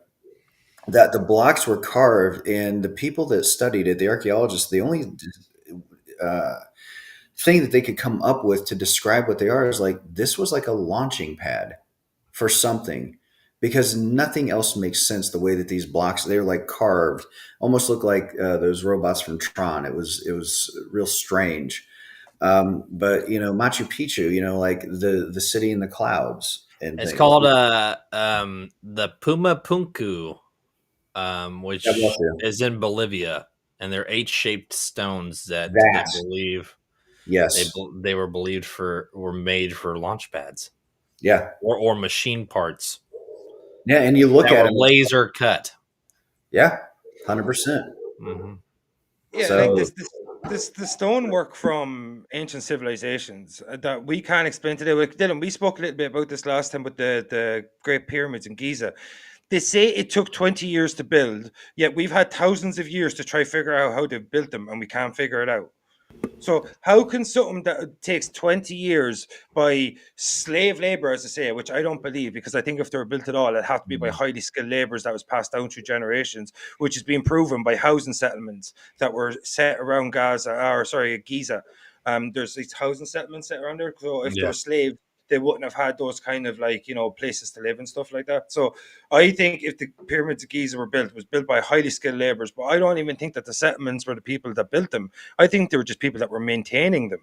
that the blocks were carved, and the people that studied it, the archaeologists, the only uh, thing that they could come up with to describe what they are is like this was like a launching pad for something, because nothing else makes sense. The way that these blocks, they're like carved, almost look like those robots from Tron. It was real strange. But Machu Picchu, like the city in the clouds and It's things. called the Puma Punku, God bless which you. is in Bolivia, and they're eight-shaped stones that That, believe yes. they were believed were made for launch pads. Yeah. or machine parts Yeah. And you look that at were them. laser cut. Yeah. 100%. Hmm. Yeah, like So, this the stonework from ancient civilizations that we can't explain today. Like Dylan, we spoke a little bit about this last time with the Great Pyramids in Giza. They say it took 20 years to build, yet we've had thousands of years to try figure out how they've built them, and we can't figure it out. So how can something that takes 20 years by slave labor, as I say, which I don't believe, because I think if they were built at all, it'd have to be by highly skilled laborers that was passed down through generations, which has been proven by housing settlements that were set around Gaza, or sorry, Giza. There's these housing settlements set around there. So if they Yeah. were slaves, they wouldn't have had those kind of like, places to live and stuff like that. So I think if the pyramids of Giza were built, it was built by highly skilled laborers, but I don't even think that the settlements were the people that built them. I think they were just people that were maintaining them.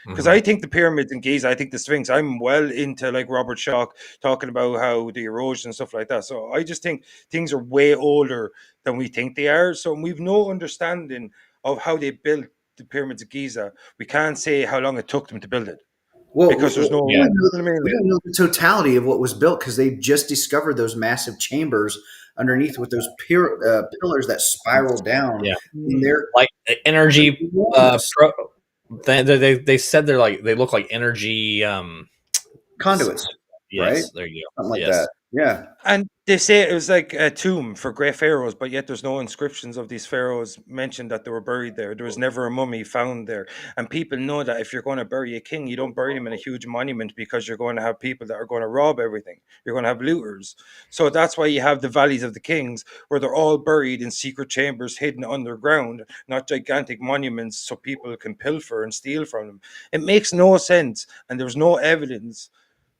Because Hmm. I think the pyramids in Giza, I think the Sphinx, I'm well into like Robert Schoch talking about how the erosion and stuff like that. So I just think things are way older than we think they are. So we've no understanding of how they built the pyramids of Giza. We can't say how long it took them to build it well, because there's no, we Yeah. don't know, you know what I mean? we don't know the totality of what was built because they just discovered those massive chambers underneath with those pillars that spiral down, Yeah. and they're Like energy. enormous They said they're like they look like energy. conduits, right? Yes. There you go. Something like that. Yes. Yeah. And they say it was like a tomb for great pharaohs, but yet there's no inscriptions of these pharaohs mentioned that they were buried there. There was never a mummy found there. And people know that if you're going to bury a king, you don't bury him in a huge monument because you're going to have people that are going to rob everything. You're going to have looters. So that's why you have the valleys of the kings, where they're all buried in secret chambers hidden underground, not gigantic monuments so people can pilfer and steal from them. It makes no sense. And there's no evidence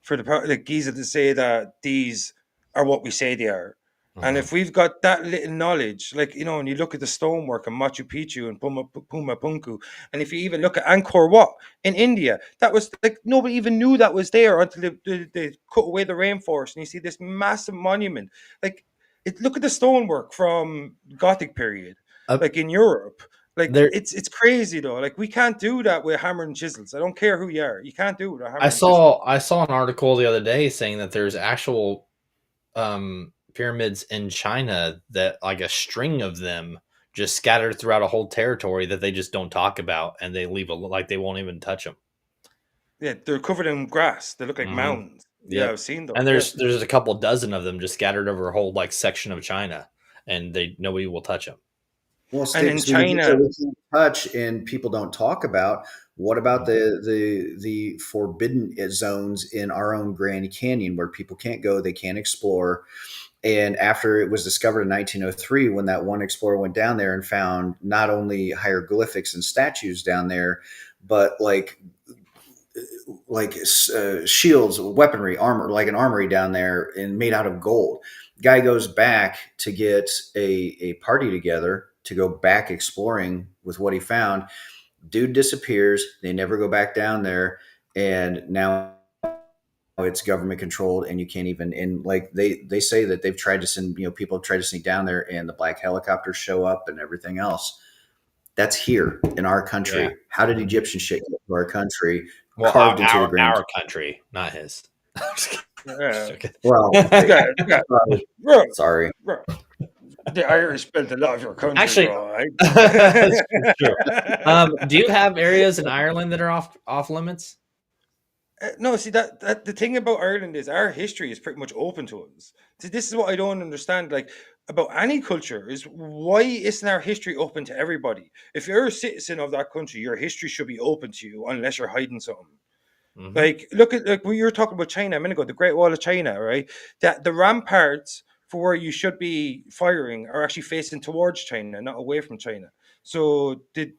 for the Giza to say that these are what we say they are. And Hmm. if we've got that little knowledge, like, and you look at the stonework in Machu Picchu and Puma Punku, and if you even look at Angkor Wat in India, that was like nobody even knew that was there until they cut away the rainforest. And you see this massive monument. Like, look at the stonework from Gothic period, Uh, like in Europe. Like, there, it's crazy though. Like, we can't do that with hammer and chisels. I don't care who you are. You can't do it with a I hammer and chisel. saw I saw an article the other day saying that there's actual pyramids in China that like a string of them just scattered throughout a whole territory that they just don't talk about and they leave like they won't even touch them. Yeah, they're covered in grass. They look like Hmm. mountains. Yeah, Yep. I've seen And those. Yeah. there's a couple dozen of them just scattered over a whole like section of China, and they nobody will touch them. Well, And in speaking of things that China, we can't touch and people don't talk about, what about the forbidden zones in our own Grand Canyon where people can't go, they can't explore? And after it was discovered in 1903, when that one explorer went down there and found not only hieroglyphics and statues down there, but shields, weaponry, armor, like an armory down there and made out of gold. Guy goes back to get a party together to go back exploring with what he found. Dude disappears. They never go back down there. And now it's government controlled and you can't even, and like they say that they've tried to send, people have tried to sneak down there and the black helicopters show up and everything else. That's here in our Yeah. country. How did Egyptian shit get to our country, Well, carved into the Grand our country, not his. Just uh, joking. Well, you got, sorry. bro, Sorry. bro, the Irish built a lot of your country, Actually, bro. Right? that's true. Do you have areas in Ireland that are off limits? No, see that the thing about Ireland is our history is pretty much open to us. See, this is what I don't understand. Like about any culture is why isn't our history open to everybody? If you're a citizen of that country, your history should be open to you unless you're hiding something. Hmm. Like, look at like when you were talking about China a minute ago, the Great Wall of China, right? That the ramparts for where you should be firing are actually facing towards China, not away from China. So did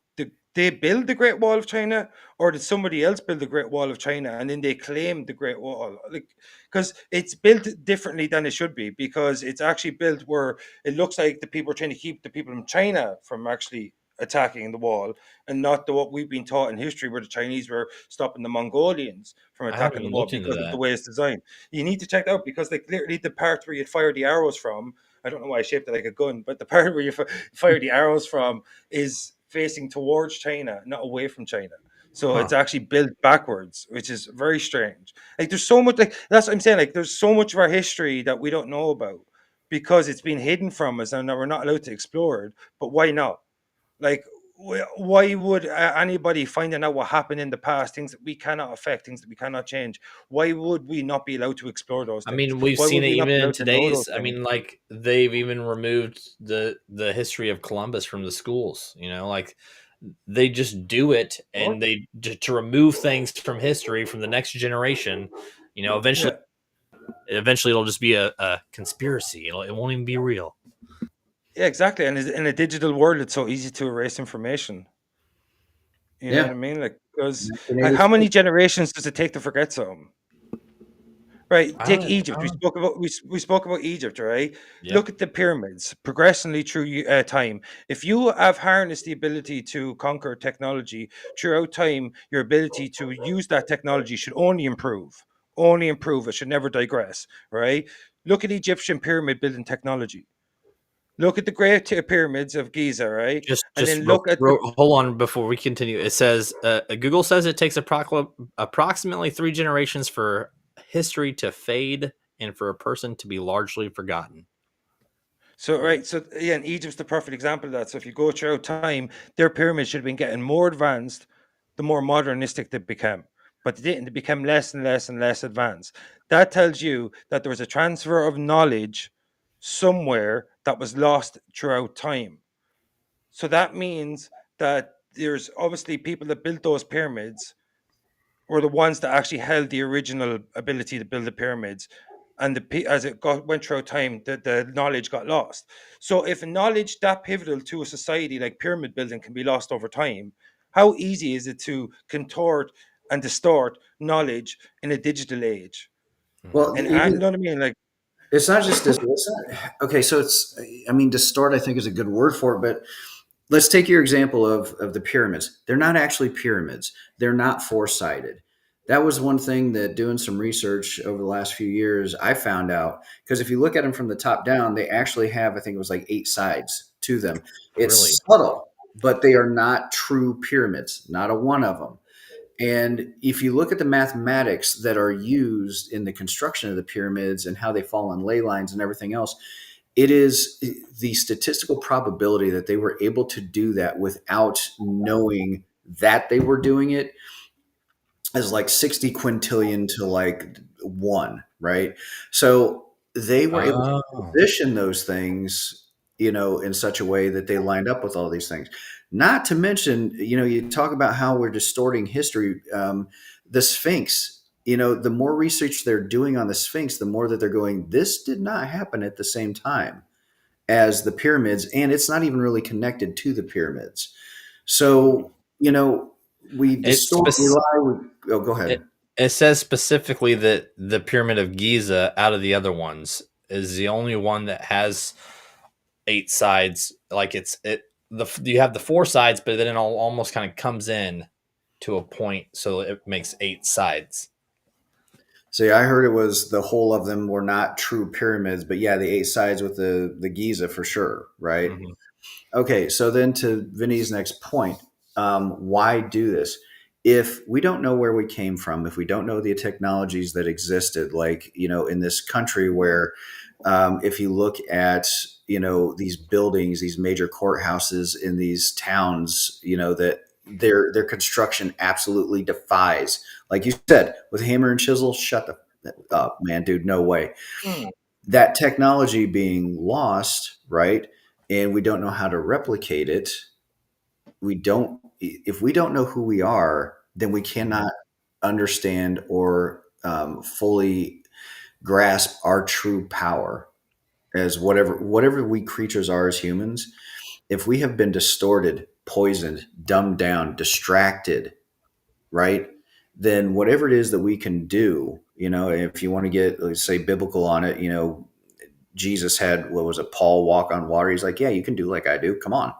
they build the Great Wall of China, or did somebody else build the Great Wall of China and then they claimed the Great Wall? Like, because it's built differently than it should be, because it's actually built where it looks like the people are trying to keep the people from China from actually attacking the wall, and not what we've been taught in history, where the Chinese were stopping the Mongolians from I haven't attacking the even wall looked into because of the that. way it's designed. You need to check it out because, like, literally the part where you'd fire the arrows from, I don't know why I shaped it like a gun, but the part where you fire the arrows from is facing towards China, not away from China. So Huh. it's actually built backwards, which is very strange. Like there's so much, like that's what I'm saying. Like there's so much of our history that we don't know about because it's been hidden from us and that we're not allowed to explore it. But why not? Like why would anybody finding out what happened in the past, things that we cannot affect, things that we cannot change? Why would we not be allowed to explore those I things? mean, we've Why seen would it we not even be in allowed to know those today's. I things? mean, like they've even removed the history of Columbus from the schools. You know, like they just do it, What? and they to remove things from history from the next generation. You know, Yeah. eventually it'll just be a conspiracy. It won't even be real. Yeah, exactly. And in a digital world, it's so easy to erase information. You know Yeah. what I mean? Like, because how 1986. many generations does it take to forget something? Right. Take I Egypt. We don't know. spoke about we spoke about Egypt, right? Yeah, Look at the pyramids progressively through time. If you have harnessed the ability to conquer technology throughout time, your ability to use that technology should only improve. Only improve. It should never digress. Right. Look at Egyptian pyramid building technology. Look at the Great Pyramids of Giza, right? And just then look at the hold on before we continue. It says Google says it takes approximately 3 generations for history to fade and for a person to be largely forgotten. So right, so yeah, and Egypt's the perfect example of that. So if you go throughout time, their pyramids should have been getting more advanced, the more modernistic they became. But they didn't, they became less and less and less advanced. That tells you that there was a transfer of knowledge somewhere that was lost throughout time. So that means that there's obviously people that built those pyramids were the ones that actually held the original ability to build the pyramids. And as it went through time, the knowledge got lost. So if knowledge that pivotal to a society like pyramid building can be lost over time, how easy is it to contort and distort knowledge in a digital age? Well, And you even know what I mean? Like, it's not just this. It's not, okay, so it's. I mean, distort. I think is a good word for it, but let's take your example of the pyramids. They're not actually pyramids. They're not four-sided. That was one thing that doing some research over the last few years, I found out because if you look at them from the top down, they actually have, I think it was like 8 sides to them. Really? It's subtle, but they are not true pyramids, not a one of them. And if you look at the mathematics that are used in the construction of the pyramids and how they fall on ley lines and everything else, it is the statistical probability that they were able to do that without knowing that they were doing it is like 60 quintillion to like one, right? So they were able to Oh, position those things, in such a way that they lined up with all these things. Not to mention, you talk about how we're distorting history. The Sphinx, the more research they're doing on the Sphinx, the more that they're going, this did not happen at the same time as the pyramids, and it's not even really connected to the pyramids. So, we it's distort, rely. Oh, go ahead. it, it says specifically that the Pyramid of Giza, out of the other ones, is the only one that has 8 sides. Like you have the 4 sides, but then it almost kind of comes in to a point, so it makes 8 sides. See, I heard it was the whole of them were not true pyramids, but yeah, the 8 sides with the Giza for sure, right? Hmm. Okay, so then to Vinny's next point, why do this? If we don't know where we came from, if we don't know the technologies that existed, like in this country where, if you look at these buildings, these major courthouses in these towns, that their construction absolutely defies, like you said, with hammer and chisel. Shut the up, man, dude. No way. hmm, That technology being lost, right? And we don't know how to replicate it. We don't, if we don't know who we are, then we cannot understand or fully grasp our true power as whatever we creatures are as humans. If we have been distorted, poisoned, dumbed down, distracted, right? Then whatever it is that we can do, if you want to get, let's say, biblical on it, Jesus had, what was it, Paul walk on water. He's like, yeah, you can do like I do. Come on.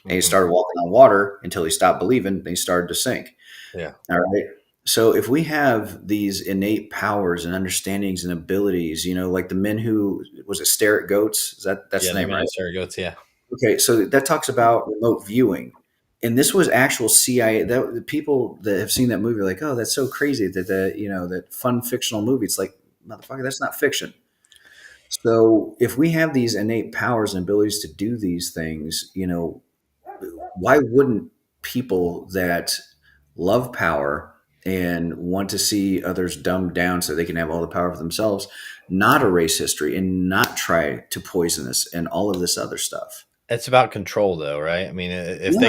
And he Hmm. started walking on water until he stopped believing. Then he started to sink. Yeah. All right. So if we have these innate powers and understandings and abilities, like the men who, was it stare at goats? That's Yeah, the the name, man right? of Sarah goats. Yeah. Okay. So that talks about remote viewing. and this was actual CIA. That the people that have seen that movie are like, oh, that's so crazy that that fun fictional movie. It's like, motherfucker, that's not fiction. So if we have these innate powers and abilities to do these things, why wouldn't people that love power and want to see others dumbed down so they can have all the power for themselves not erase history and not try to poison us and all of this other stuff? It's about control, though, right? I mean, if Yeah,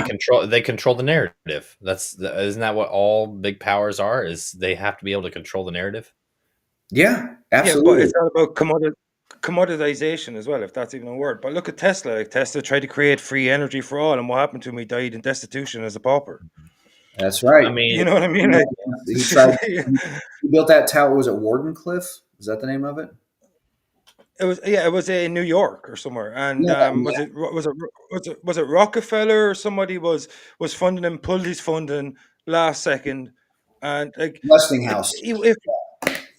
they control the narrative. Isn't that what all big powers are? Is they have to be able to control the narrative? yeah, Yeah, but absolutely. it's all about commoditization as well, if that's even a word. But look at Tesla. Like Tesla tried to create free energy for all, and what happened to him? He died in destitution as a pauper. That's right. I mean, You know what I mean? Yeah, Like, he tried. He built that tower. Was it Wardenclyffe? Is that the name of it? it was in New York or somewhere, and Yeah, was it Rockefeller or somebody was funding him, pulled his funding last second, and like Westinghouse. if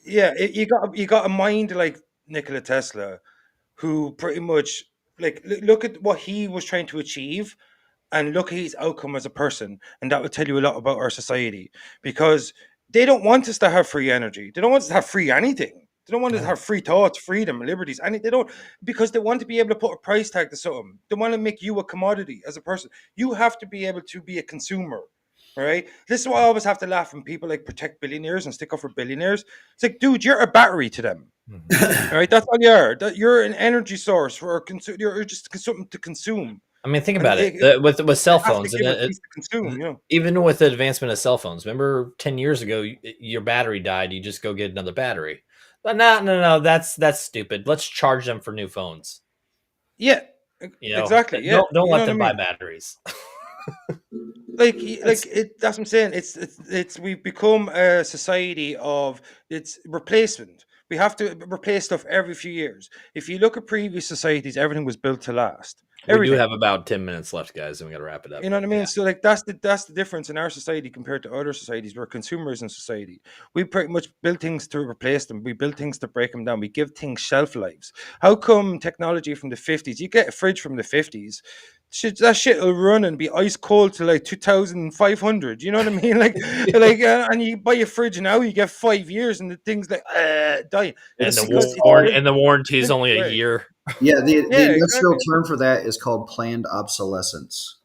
you got a mind like Nikola Tesla, who pretty much like look at what he was trying to achieve and look at his outcome as a person, and that would tell you a lot about our society, because they don't want us to have free energy. They don't want us to have free anything. They don't want us to have free thoughts, freedom, liberties, and they don't, because they want to be able to put a price tag to something. They want to make you a commodity as a person. You have to be able to be a consumer. All right. This is why I always have to laugh when people like protect billionaires and stick up for billionaires. It's like, dude, you're a battery to them. All right. That's all you are. That you're an energy source for you're just something to consume. I mean, think And about it. With they cell have to phones, give a piece to consume, you know. even with the advancement of cell phones, remember 10 years ago, your battery died. You just go get another battery. But no. That's stupid. Let's charge them for new phones. Yeah, exactly. Yeah, Don't you know let what I them buy mean. batteries. Like That's it. That's what I'm saying. It's we've become a society of it's replacement. We have to replace stuff every few years. If you look at previous societies, everything was built to last. We do Everything. have about 10 minutes left, guys, and we got to wrap it up. You know what I Yeah. mean? So like that's the difference in our society compared to other societies. We're consumers in society. We pretty much build things to replace them. We build things to break them down. We give things shelf lives. How come technology from the 50s? You get a fridge from the 50s. That shit will run and be ice cold to like 2,500. You know what I mean? And you buy a fridge now, you get 5 years, and the thing's like die. And It's It's because it's it's called the warranty is built to only a break. year. yeah. The Yeah, industrial exactly. term for that is called planned obsolescence.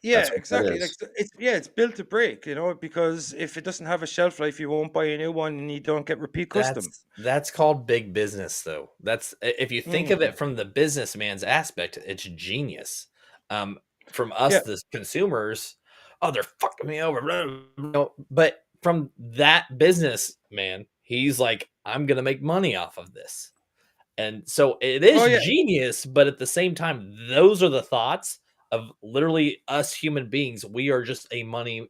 Yeah, That's what that exactly. is. It's built to break, you know, because if it doesn't have a shelf life, you won't buy a new one, and you don't get repeat custom. That's called big business, though. That's if you think of Mm. it from the businessman's aspect, it's genius. Um, from us, Yeah, the consumers, oh, they're fucking me over. But from that businessman, he's like, I'm gonna make money off of this. And so it oh is yeah, genius, but at the same time, those are the thoughts of literally us human beings. We are just a money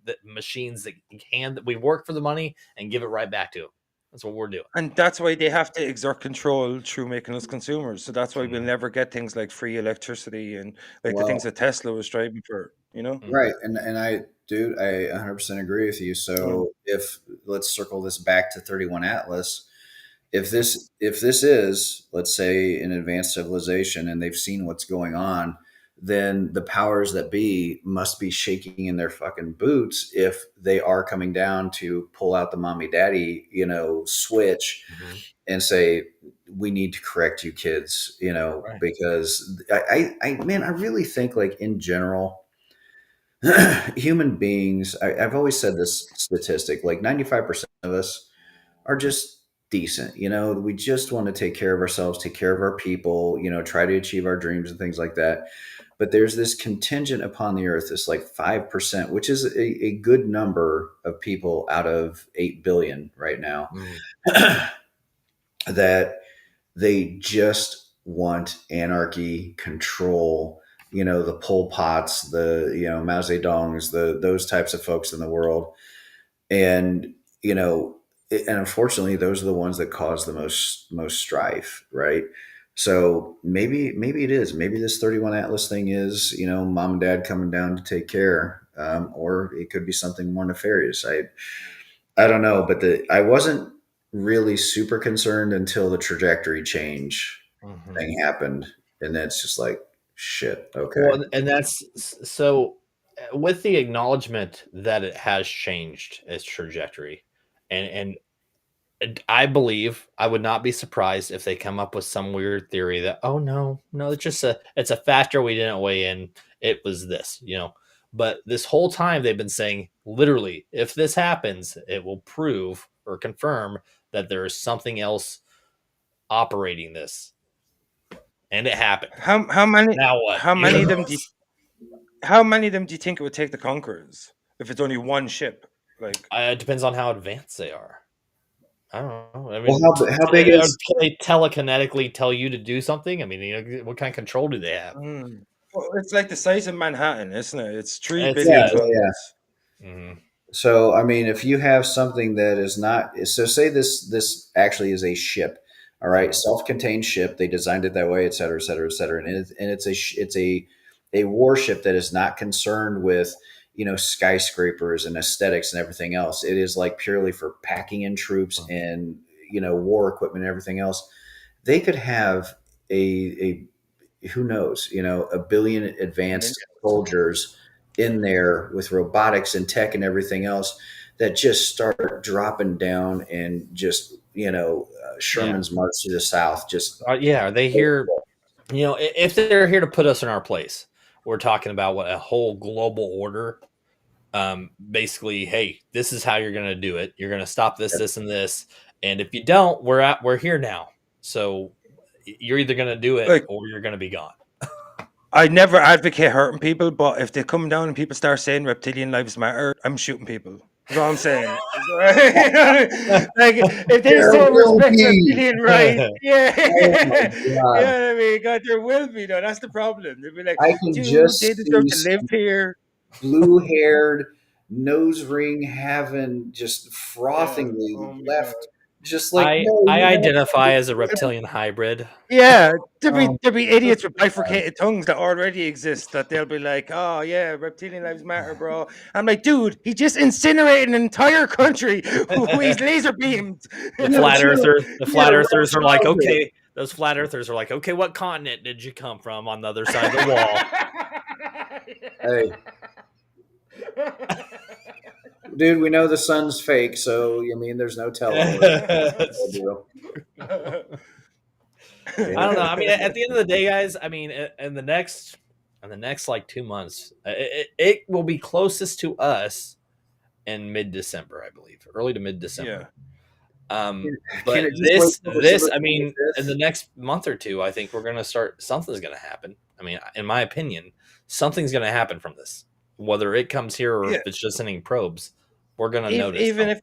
that machines that can that we work for the money and give it right back to them. That's what we're doing. and that's why they have to exert control through making us consumers. So that's why we'll Mhm, never get things like free electricity and like the things Well, that Tesla was striving for. You know. right, mhm, and dude, I 100% agree with you. Mm. So if let's circle this back to 31 Atlas. If this is, let's say, an advanced civilization and they've seen what's going on, then the powers that be must be shaking in their fucking boots if they are coming down to pull out the mommy daddy, switch mhm. and say, we need to correct you kids, Right. because man, I really think, like, in general, human beings, I've always said this statistic, like 95% of us are just decent. We just want to take care of ourselves, take care of our people, try to achieve our dreams and things like that. But there's this contingent upon the earth, this like 5%, which is a good number of people out of 8 billion right now, Mhm. that they just want anarchy, control, the Pol Pots, the, Mao Zedongs, those types of folks in the world. And and unfortunately those are the ones that cause the most strife, right? So maybe it is, maybe this 31 Atlas thing is, mom and dad coming down to take care, or it could be something more nefarious. I don't know, but I wasn't really super concerned until the trajectory change Mhm. thing happened, and then it's just like, shit, okay. Well, and that's so. with the acknowledgement that it has changed its trajectory, and I believe I would not be surprised if they come up with some weird theory that, oh no, it's a factor we didn't weigh in. It was this. But this whole time they've been saying literally, if this happens, it will prove or confirm that there is something else operating this, and it happened. How many Now what? how many of them do you, how many of them do you think it would take the conquerors if it's only one ship? Like, It depends on how advanced they are. I don't know. I Well, mean, how big is can they telekinetically tell you to do something? I mean, what kind of control do they have? well, it's like the size of Manhattan, isn't it? It's three It's yeah, billion yeah, yeah. tons. mhm. So I mean, if you have something that is not, so say this actually is a ship, all right, self-contained ship. They designed it that way, et cetera, et cetera, et cetera, and it's a warship that is not concerned with skyscrapers and aesthetics and everything else. It is like purely for packing in troops and war equipment and everything else. They could have a who knows, a billion advanced soldiers in there with robotics and tech and everything else that just start dropping down and just, Yeah, Sherman's March to the South. Just, yeah. Are they here? If they're here to put us in our place, we're talking about what a whole global order. Basically, hey, this is how you're going to do it. You're going to stop this, and this, and if you don't, we're here now. So you're either going to do it Like, or you're going to be gone. I never advocate hurting people, but if they come down and people start saying reptilian lives matter, I'm shooting people. That's all I'm saying. Like, if they there so will respect be. reptilian rights, yeah, Oh my you God. know what I mean? God, there will be though. That's the problem. They'll be like, I can dude, they just deserve see to live here. blue haired, nose ring having, just Yeah. frothingly Oh my god. left, just like, I no, I you have identify as a reptilian hybrid. Yeah, there'll be um, there'll be idiots with bifurcated tongues that already exist that they'll be like, "Oh yeah, reptilian lives matter, bro." I'm like, dude, he just incinerated an entire country who he's laser beamed. The yeah, but flat you're earthers, the you had flat a earthers rough are like, childhood. okay, those flat earthers are like, okay, what continent did you come from on the other side of the wall? Hey, dude, we know the sun's fake, so I mean, there's no telling what they'll do. I don't know. Yeah. I mean, at the end of the day, guys, I mean, in the next like 2 months, it will be closest to us in mid December, I believe, early to mid Yeah. December. Can But it just wait till this, December I mean, in 25th? the next month or two, I think we're gonna start. Something's gonna happen. I mean, in my opinion, something's gonna happen from this. Whether it comes here or if Yeah. it's just sending probes, we're gonna Even notice even something. if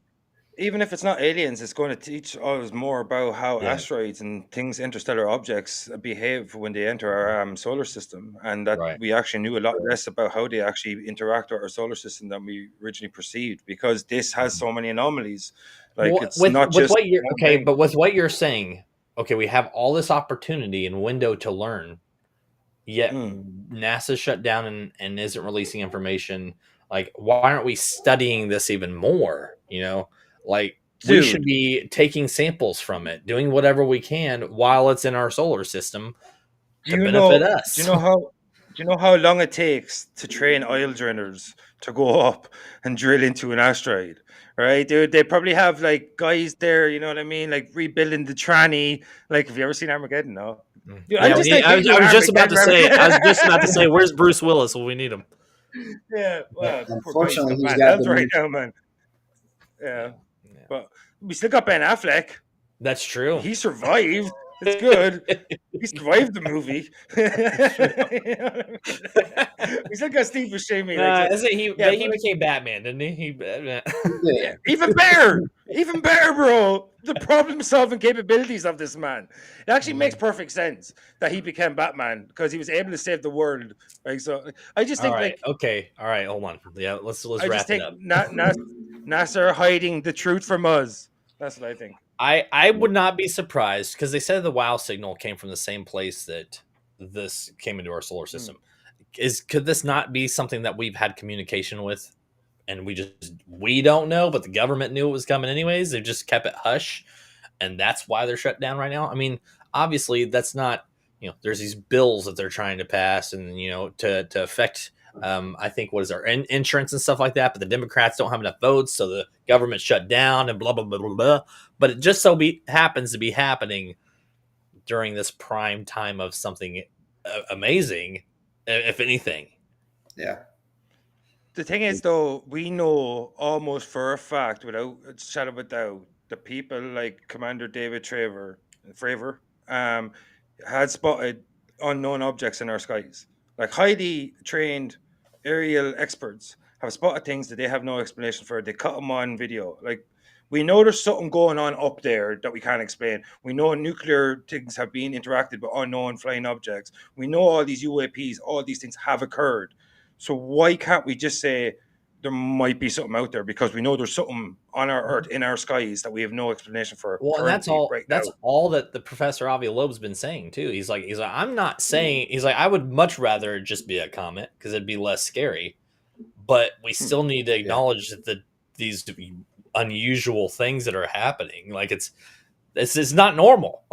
even if it's not aliens, it's going to teach us more about how Yeah, asteroids and things, interstellar objects, behave when they enter our solar system, and that right. we actually knew a lot less about how they actually interact with our solar system than we originally perceived, because this has so many anomalies. Like, Well, it's not with just what you're one okay, thing. but with what you're saying, okay, we have all this opportunity and window to learn, yet Mm. NASA shut down and isn't releasing information. Like, why aren't we studying this even more? Like we should Dude, be taking samples from it, doing whatever we can while it's in our solar system Do to you benefit know? Do you us. know how? Do you know how long it takes to train oil drillers to go up and drill into an asteroid? Right, dude. They probably have like guys there. You know what I mean? Like rebuilding the tranny. Like, have you ever seen Armageddon? No. Dude, I'm Yeah, we just need. like hitting you I with was just about Armageddon. to say. I was just about to say, where's Bruce Willis? Well, we need him. Yeah. Well, poor guy. He's Unfortunately, got he's bad got health right dementia. now, man. Yeah. Yeah, yeah, But we still got Ben Affleck. that's true. He survived. It's good. He survived the movie. That's true. You know what I mean? We still got Steve Buscemi. Like, so, Isn't he? yeah, But but he like, became Batman, didn't he? He yeah, did. even better, bro. The problem-solving capabilities of this man. It actually makes perfect sense that he became Batman because he was able to save the world. Like, so, I just All think, right. like, Okay. All right. Hold on. Yeah. Let's I just wrap it think up. NASA are hiding the truth from us. That's what I think. I would not be surprised because they said the WoW signal came from the same place that this came into our solar Hmm. system. Could this not be something that we've had communication with and we don't know, but the government knew it was coming anyways? They just kept it hush, and that's why they're shut down right now. I mean, obviously that's not. There's these bills that they're trying to pass, and to affect I think what is our insurance and stuff like that. But the Democrats don't have enough votes, so the government shut down and blah blah blah blah blah. But it just happens to be happening during this prime time of something amazing, if anything. Yeah. The thing is, though, we know almost for a fact, without a shadow of a doubt, the people like Commander David Fravor, had spotted unknown objects in our skies. Like highly trained aerial experts have spotted things that they have no explanation for. They cut them on video. Like we know there's something going on up there that we can't explain. We know nuclear things have been interacted with unknown flying objects. We know all these UAPs, all these things have occurred. So why can't we just say there might be something out there, because we know there's something on our Earth in our skies that we have no explanation for Well, and that's currently all. right That's now. all that the Professor Avi Loeb's been saying too. He's like, I'm not saying. He's like, I would much rather it just be a comet because it'd be less scary. But we still need to acknowledge that these unusual things that are happening, like it's not normal.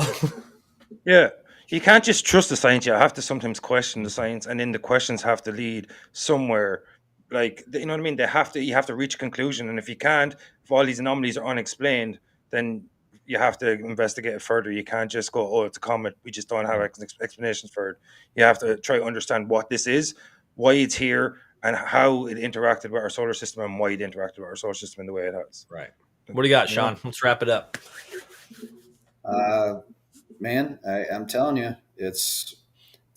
Yeah. You can't just trust the science. You have to sometimes question the science, and then the questions have to lead somewhere. Like, you know what I mean? You have to reach a conclusion. And if you can't, if all these anomalies are unexplained, then you have to investigate it further. You can't just go, oh, it's a comet. We just don't have explanations for it. You have to try to understand what this is, why it's here, and how it interacted with our solar system, and why it interacted with our solar system in the way it has. Right. What do you got, Sean? Let's wrap it up. Man, I'm telling you, it's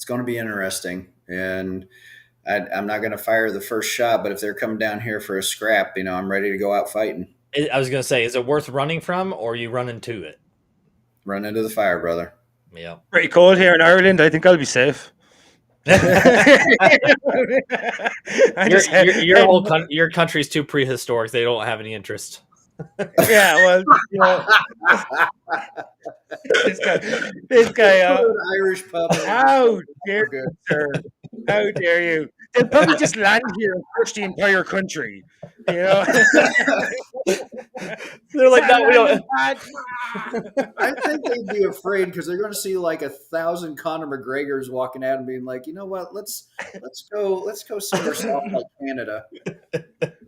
going to be interesting, and I'm not going to fire the first shot. But if they're coming down here for a scrap, I'm ready to go out fighting. I was going to say, is it worth running from, or are you running to it? Run into the fire, brother. Yeah. Pretty cold here in Ireland. I think I'll be safe. Your country's too prehistoric. They don't have any interest. Yeah, well, this guy, Irish pub. How dare you, sir? How dare you? They'll probably just land here and crush the entire country. They're like, no, we don't. I think they'd be afraid because they're going to see like 1,000 Conor McGregors walking out and being like, you know what? Let's go somewhere south like Canada.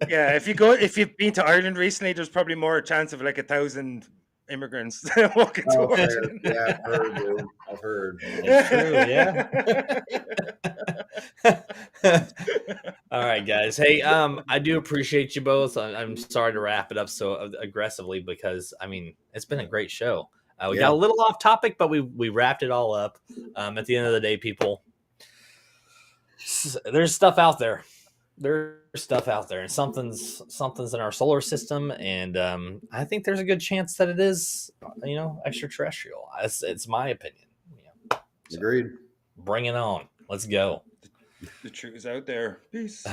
Yeah, if you've been to Ireland recently, there's probably more chance of like 1,000 immigrants walking towards it. Yeah, I've heard. It's true, yeah. All right, guys. Hey, I do appreciate you both. I'm sorry to wrap it up so aggressively because it's been a great show. We got a little off topic, but we wrapped it all up. At the end of the day, people, there's stuff out there. There's stuff out there, and something's in our solar system, and I think there's a good chance that it is, extraterrestrial. It's my opinion. So, agreed. Bring it on. Let's go. The truth is out there. Peace.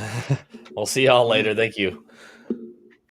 We'll see y'all later. Thank you.